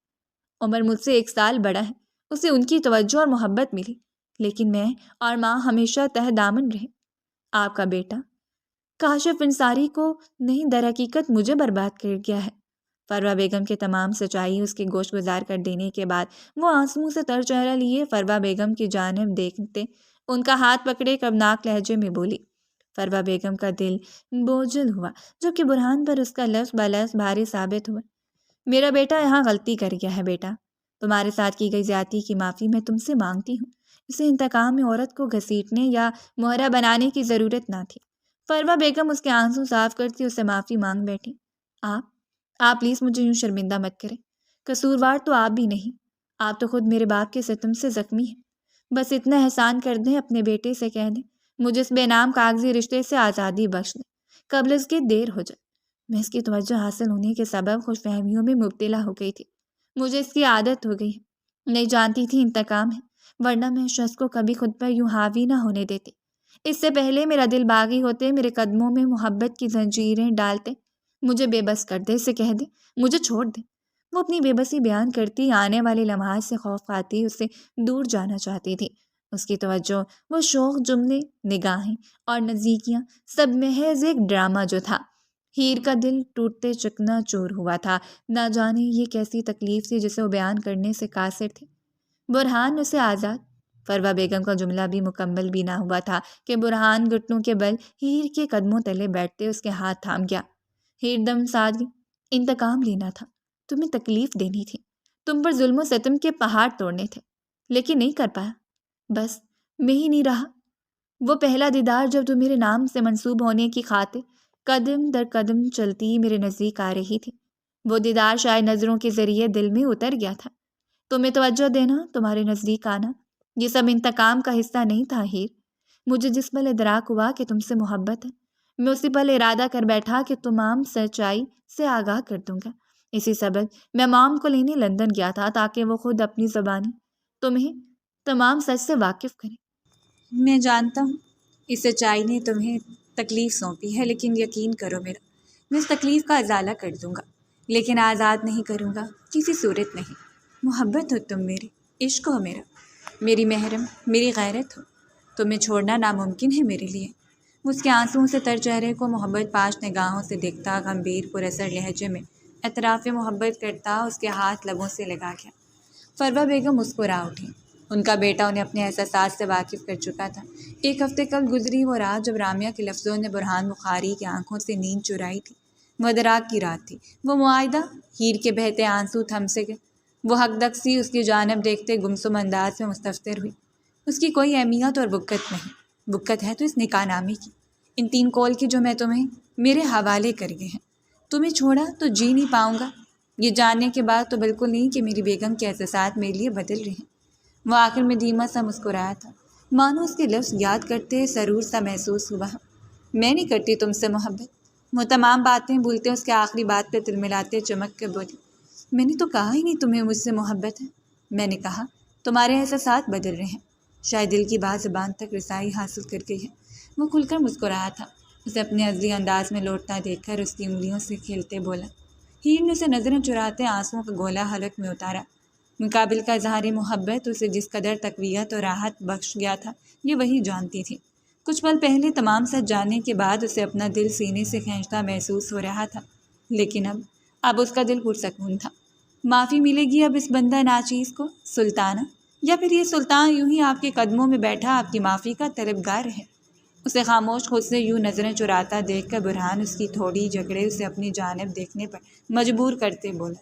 عمر مجھ سے 1 سال بڑا ہے، اسے ان کی توجہ اور محبت ملی، لیکن میں اور ماں ہمیشہ تہ دامن رہے۔ آپ کا بیٹا کاشف انصاری کو نہیں، در حقیقت مجھے برباد کر گیا ہے۔ فروا بیگم کے تمام سچائی اس کے گوش گزار کر دینے کے بعد وہ آنسوؤں سے تر چہرہ لیے فروا بیگم کی جانب دیکھتے ان کا ہاتھ پکڑے کربناک لہجے میں بولی۔ فروا بیگم کا دل بوجھل ہوا، جبکہ برہان پر اس کا لفظ بلفظ بھاری ثابت ہوا۔ میرا بیٹا یہاں غلطی کر گیا ہے بیٹا، تمہارے ساتھ کی گئی زیادتی کی معافی میں تم سے مانگتی ہوں۔ اسے انتقام میں عورت کو گھسیٹنے یا مہرہ بنانے کی ضرورت نہ تھی۔ فروا بیگم اس کے آنسو صاف کرتی اسے معافی مانگ بیٹھی۔ آپ پلیز مجھے یوں شرمندہ مت کریں، قصوروار تو آپ بھی نہیں، آپ تو خود میرے باپ کے ستم سے زخمی ہیں۔ بس اتنا احسان کر دیں، اپنے بیٹے سے کہہ دیں مجھے اس بے نام کاغذی رشتے سے آزادی بخش دیں قبل اس کے دیر ہو جائے۔ میں اس کی توجہ حاصل ہونے کے سبب خوش فہمیوں میں مبتلا ہو گئی تھی، مجھے اس کی عادت ہو گئی ہے، نہیں جانتی تھی انتقام ہے، ورنہ میں اس شخص کو کبھی خود پر یوں حاوی نہ ہونے دیتی۔ اس سے پہلے میرا دل باغی ہوتے، میرے قدموں میں محبت کی زنجیریں ڈالتے، مجھے بے بس کر دے، اسے کہہ دے مجھے چھوڑ دے۔ وہ اپنی بے بسی بیان کرتی آنے والے لمحات سے خوف کھاتی اس سے دور جانا چاہتی تھی۔ اس کی توجہ، وہ شوق، جملے، نگاہیں اور نزدیکیاں سب محض ایک ڈرامہ جو تھا۔ ہیر کا دل ٹوٹتے چکنا چور ہوا تھا، نہ جانے یہ کیسی تکلیف تھی جسے وہ بیان کرنے سے قاصر تھے۔ برہان اسے آزاد۔ فروا بیگم کا جملہ بھی مکمل بھی نہ ہوا تھا کہ برہان گھٹنوں کے بل ہیر کے قدموں تلے بیٹھتے اس کے ہاتھ تھام گیا۔ ہیر دم ساتھ گئی۔ انتقام لینا تھا، تمہیں تکلیف دینی تھی، تم پر ظلم و ستم کے پہاڑ توڑنے تھے، لیکن نہیں کر پایا، بس میں ہی نہیں رہا۔ وہ پہلا دیدار جب تم میرے نام سے منسوب ہونے کی خاطر قدم در قدم چلتی میرے نزدیک آ رہی تھی، وہ دیدار شاید نظروں کے ذریعے دل میں اتر گیا تھا۔ تمہیں توجہ دینا، تمہارے نزدیک آنا، یہ سب انتقام کا حصہ نہیں تھا ہیر۔ مجھے جس پل ادراک ہوا کہ تم سے محبت ہے، میں اسی پل ارادہ کر بیٹھا کہ تمام سچائی سے آگاہ کر دوں گا۔ اسی سبب میں مام کو لینے لندن گیا تھا تاکہ وہ خود اپنی زبانی تمہیں تمام سچ سے واقف کرے۔ میں جانتا ہوں اس سچائی نے تمہیں تکلیف سونپی ہے، لیکن یقین کرو میرا، میں اس تکلیف کا ازالہ کر دوں گا، لیکن آزاد نہیں کروں گا، کسی صورت نہیں۔ محبت ہو تم میری، عشق ہو میرا، میری محرم، میری غیرت ہو، تمہیں چھوڑنا ناممکن ہے میرے لیے۔ اس کے آنسوؤں سے تر چہرے کو محبت پاش نگاہوں سے دیکھتا، گمبھیر پراسر لہجے میں اعتراف محبت کرتا اس کے ہاتھ لبوں سے لگا گیا۔ فروہ بیگم مسکرا اٹھی۔ ان کا بیٹا انہیں اپنے احساسات سے واقف کر چکا تھا۔ ایک ہفتے قبل گزری وہ رات جب رامیا کے لفظوں نے برہان بخاری کی آنکھوں سے نیند چرائی تھی، وہ ادراک کی رات تھی۔ وہ معاہدہ، ہیر کے بہتے آنسو تھم سے گئے۔ وہ حق دق سی اس کی جانب دیکھتے گمسم انداز میں مستفسر ہوئی۔ اس کی کوئی اہمیت اور بکت نہیں، بکت ہے تو اس نکاح نامے کی، ان 3 کول کی جو میں تمہیں میرے حوالے کر گئے ہیں۔ تمہیں چھوڑا تو جی نہیں پاؤں گا، یہ جاننے کے بعد تو بالکل نہیں کہ میری بیگم کے احساسات میرے لیے بدل رہے ہیں۔ وہ آخر میں دھیما سا مسکرایا تھا، مانو اس کے لفظ یاد کرتے سرور سا محسوس ہوا۔ میں نہیں کرتی تم سے محبت۔ وہ تمام باتیں بھولتے اس کے آخری بات پہ تلملاتے چمک کے بولی، میں نے تو کہا ہی نہیں تمہیں مجھ سے محبت ہے، میں نے کہا تمہارے احساسات بدل رہے ہیں۔ شاید دل کی بات زبان تک رسائی حاصل کر گئی ہے۔ وہ کھل کر مسکرایا تھا، اسے اپنے ازلی انداز میں لوٹتا دیکھ کر اس کی انگلیوں سے کھیلتے بولا۔ ہیر نے اسے نظریں چراتے آنسوؤں کا گولا حلق میں اتارا۔ مقابل کا اظہار محبت اسے جس قدر تقویت اور راحت بخش گیا تھا، یہ وہی جانتی تھی۔ کچھ پل پہلے تمام سچ جاننے کے بعد اسے اپنا دل سینے سے کھینچتا محسوس ہو رہا تھا، لیکن اب اس کا دل پرسکون تھا۔ معافی ملے گی اب اس بندہ ناچیز کو سلطانہ، یا پھر یہ سلطان یوں ہی آپ کے قدموں میں بیٹھا آپ کی معافی کا طلبگار رہے؟ اسے خاموش خود سے یوں نظریں چراتا دیکھ کر برہان اس کی تھوڑی جھگڑے اسے اپنی جانب دیکھنے پر مجبور کرتے بولا،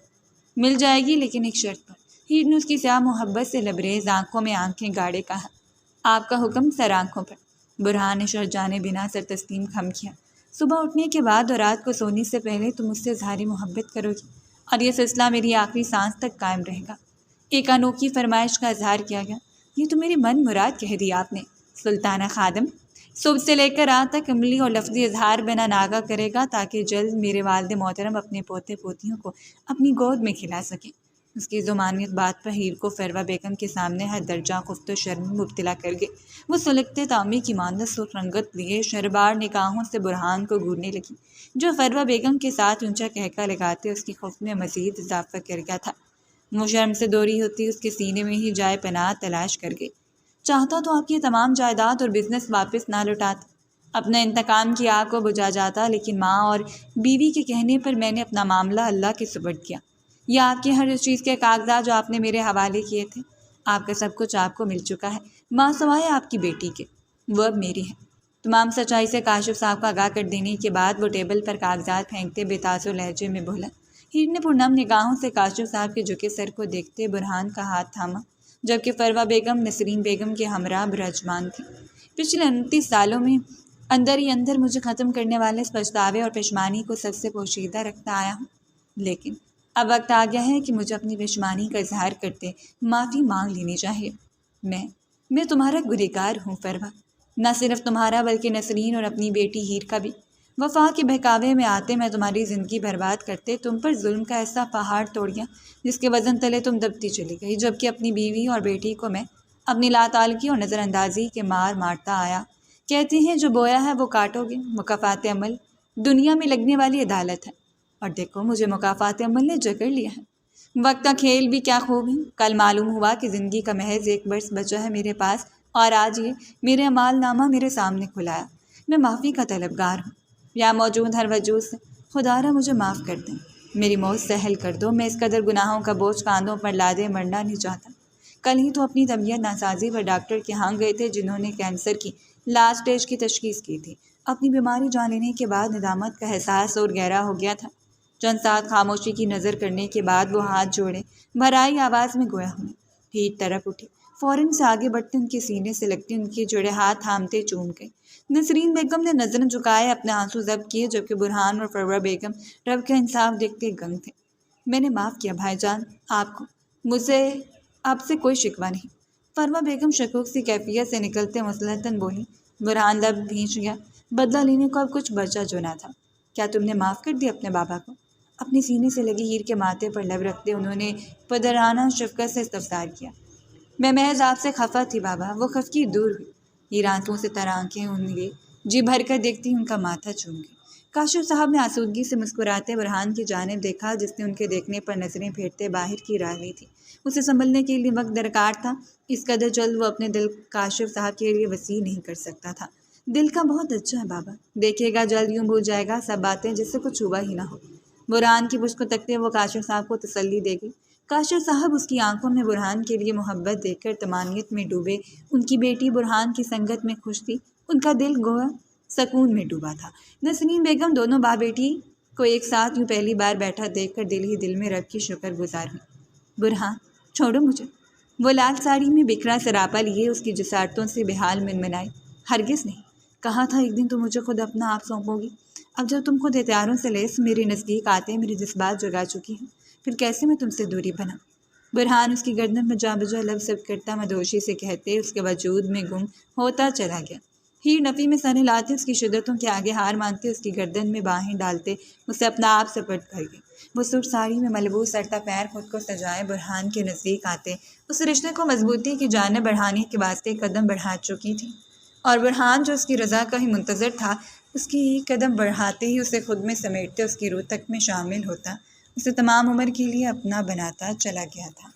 مل جائے گی لیکن ایک شرط پر۔ ہیر نے اس کی سیاہ محبت سے لبریز آنکھوں میں آنکھیں گاڑے کہا، آپ کا حکم سر آنکھوں پر۔ برہان نے شرط جانے بنا سر تسلیم خم کیا۔ صبح اٹھنے کے بعد اور رات کو سونے سے پہلے تم مجھ سے اظہار محبت کرو گی، اور یہ سلسلہ میری آخری سانس تک قائم رہے گا۔ ایک انوکھی فرمائش کا اظہار کیا گیا۔ یہ تو میری من مراد کہہ دی آپ نے سلطانہ خادم۔ صبح سے لے کر رات تک عملی اور لفظی اظہار بنا ناگا کرے گا تاکہ جلد میرے والد محترم اپنے پوتے پوتیوں کو اپنی گود میں کھلا سکیں۔ اس کی ذمانیت بات پر ہیر کو فروہ بیگم کے سامنے ہر درجہ خفت و شرم میں مبتلا کر گئی۔ وہ سلگتے تانبے کی مانند سرخ رنگت لیے شربار نگاہوں سے برہان کو گھورنے لگی، جو فروہ بیگم کے ساتھ اونچا قہقہ لگاتے اس کی خفت میں مزید اضافہ کر گیا تھا۔ وہ شرم سے دوری ہوتی اس کے سینے میں ہی جائے پناہ تلاش کر گئی۔ چاہتا تو آپ کی تمام جائیداد اور بزنس واپس نہ لوٹاتا، اپنا انتقام کی آگ کو بجھا جاتا، لیکن ماں اور بیوی کے کہنے پر میں نے اپنا معاملہ اللہ کے سپرد کیا۔ یہ آپ کی ہر اس چیز کے کاغذات جو آپ نے میرے حوالے کیے تھے، آپ کا سب کچھ آپ کو مل چکا ہے، ماں سوائے آپ کی بیٹی کے، وہ اب میری ہے۔ تمام سچائی سے کاشف صاحب کا آگاہ کر دینے کے بعد وہ ٹیبل پر کاغذات پھینکتے بے تاثر لہجے میں بولا۔ ہیر نے پرنم نگاہوں سے کاشف صاحب کے جھکے سر کو دیکھتے برہان کا ہاتھ تھاما، جبکہ فروہ بیگم نسرین بیگم کے ہمراہ براجمان تھی۔ پچھلے 29 سالوں میں اندر ہی اندر مجھے ختم کرنے والے اس پچھتاوے اور پشیمانی کو سب سے پوشیدہ رکھتا آیا ہوں، لیکن اب وقت آ گیا ہے کہ مجھے اپنی پشیمانی کا اظہار کرتے معافی مانگ لینی چاہیے۔ میں تمہارا گنہگار ہوں فروہ، نہ صرف تمہارا بلکہ نسرین اور اپنی بیٹی ہیر کا بھی۔ وفا کے بہکاوے میں آتے میں تمہاری زندگی برباد کرتے تم پر ظلم کا ایسا پہاڑ توڑ گیا جس کے وزن تلے تم دبتی چلی گئی، جبکہ اپنی بیوی اور بیٹی کو میں اپنی لاتعلقی اور نظر اندازی کے مارتا آیا۔ کہتے ہیں جو بویا ہے وہ کاٹو گے، مکافات عمل دنیا میں لگنے والی عدالت ہے، اور دیکھو مجھے مکافات عمل نے جکڑ لیا ہے۔ وقت کا کھیل بھی کیا خوب ہے، کل معلوم ہوا کہ زندگی کا محض 1 برس بچا ہے میرے پاس، اور آج یہ میرے اعمال نامہ میرے سامنے کھلایا۔ میں معافی کا طلبگار ہوں، یا موجود ہر وجود سے خدا را مجھے معاف کر دیں، میری موت سہل کر دو، میں اس قدر گناہوں کا بوجھ کاندھوں پر لادے مرنا نہیں چاہتا۔ کل ہی تو اپنی طبیعت ناسازی پر ڈاکٹر کے ہاں گئے تھے جنہوں نے کینسر کی لاسٹ سٹیج کی تشخیص کی تھی۔ اپنی بیماری جان لینے کے بعد ندامت کا احساس اور گہرا ہو گیا تھا۔ چند ساتھ خاموشی کی نظر کرنے کے بعد وہ ہاتھ جوڑے بھرائی آواز میں گویا ہوئے، ٹھیک طرف اٹھی، فوراً سے آگے بڑھتے ان کے سینے سے لگتے ان کے جڑے ہاتھ تھامتے چوم گئے۔ نسرین بیگم نے نظریں جھکائے اپنے آنسو ضبط کیے، جبکہ برہان اور فروہ بیگم رب کا انصاف دیکھتے گنگ تھے۔ میں نے معاف کیا بھائی جان آپ کو، مجھے آپ سے کوئی شکوہ نہیں۔ فروا بیگم شکوک سی کیفیت سے نکلتے مسلطن بولی۔ برہان لب بھینچ گیا، بدلہ لینے کو اب کچھ بچا جو نہ تھا۔ کیا تم نے معاف کر دیا اپنے بابا کو؟ اپنی سینے سے لگی ہیر کے ماتھے پر لب رکھتے انہوں نے پدرانہ شفقت سے استفسار کیا۔ میں محض آپ سے خفا تھی بابا۔ وہ خفگی دور ہوئی، ہیر آنکھوں سے تر آنکھیں ان لیے جی بھر کر دیکھتی ان کا ماتھا چوم گئی۔ کاشف صاحب نے آسودگی سے مسکراتے برہان کی جانب دیکھا جس نے ان کے دیکھنے پر نظریں پھیرتے باہر کی راہ لی تھی۔ اسے سنبھلنے کے لیے وقت درکار تھا، اس قدر جلد وہ اپنے دل کاشف صاحب کے لیے وسیع نہیں کر سکتا تھا۔ دل کا بہت اچھا ہے بابا، دیکھے گا جلد یوں بھول جائے گا سب باتیں جس سے کچھ ہوا ہی نہ ہو۔ برہان کی پشت کو تکتے وہ کاشف صاحب کو تسلی دے گئی۔ کاشف صاحب اس کی آنکھوں میں برہان کے لیے محبت دیکھ کر طمانینت میں ڈوبے۔ ان کی بیٹی برہان کی سنگت میں خوش تھی، ان کا دل گویا سکون میں ڈوبا تھا۔ نسرین بیگم دونوں باپ بیٹی کو ایک ساتھ یوں پہلی بار بیٹھا دیکھ کر دل ہی دل میں رب کی شکر گزار ہوئی۔ برہان چھوڑو مجھے، وہ لال ساڑی میں بکھرا سراپا لیے اس کی جسارتوں سے بحال منمنائی۔ ہرگز نہیں، کہا تھا ایک دن تم مجھے خود اپنا آپ سونپو گی۔ اب جب تم خود ہتھیاروں سے لیس میرے نزدیک آتے میرے جذبات جگا چکی ہوں، پھر کیسے میں تم سے دوری بنا؟ برہان اس کی گردن میں جا بجا لب سب کرتا مدوشی سے کہتے اس کے وجود میں گم ہوتا چلا گیا۔ ہیر نفی میں سر ہلاتے اس کی شدتوں کے آگے ہار مانتے اس کی گردن میں باہیں ڈالتے اسے اپنا آپ سپرد کر گئی۔ وہ سرخ ساڑی میں ملبوس سرتا پیر خود کو سجائے برہان کے نزدیک آتے اس رشتے کو مضبوطی کی جانب بڑھانے کے واسطے قدم بڑھا چکی تھی، اور برہان جو اس کی رضا کا ہی منتظر تھا اس کی قدم بڑھاتے ہی اسے خود میں سمیٹتے اس کی روح تک میں شامل ہوتا، اسے تمام عمر کے لیے اپنا بناتا چلا گیا تھا۔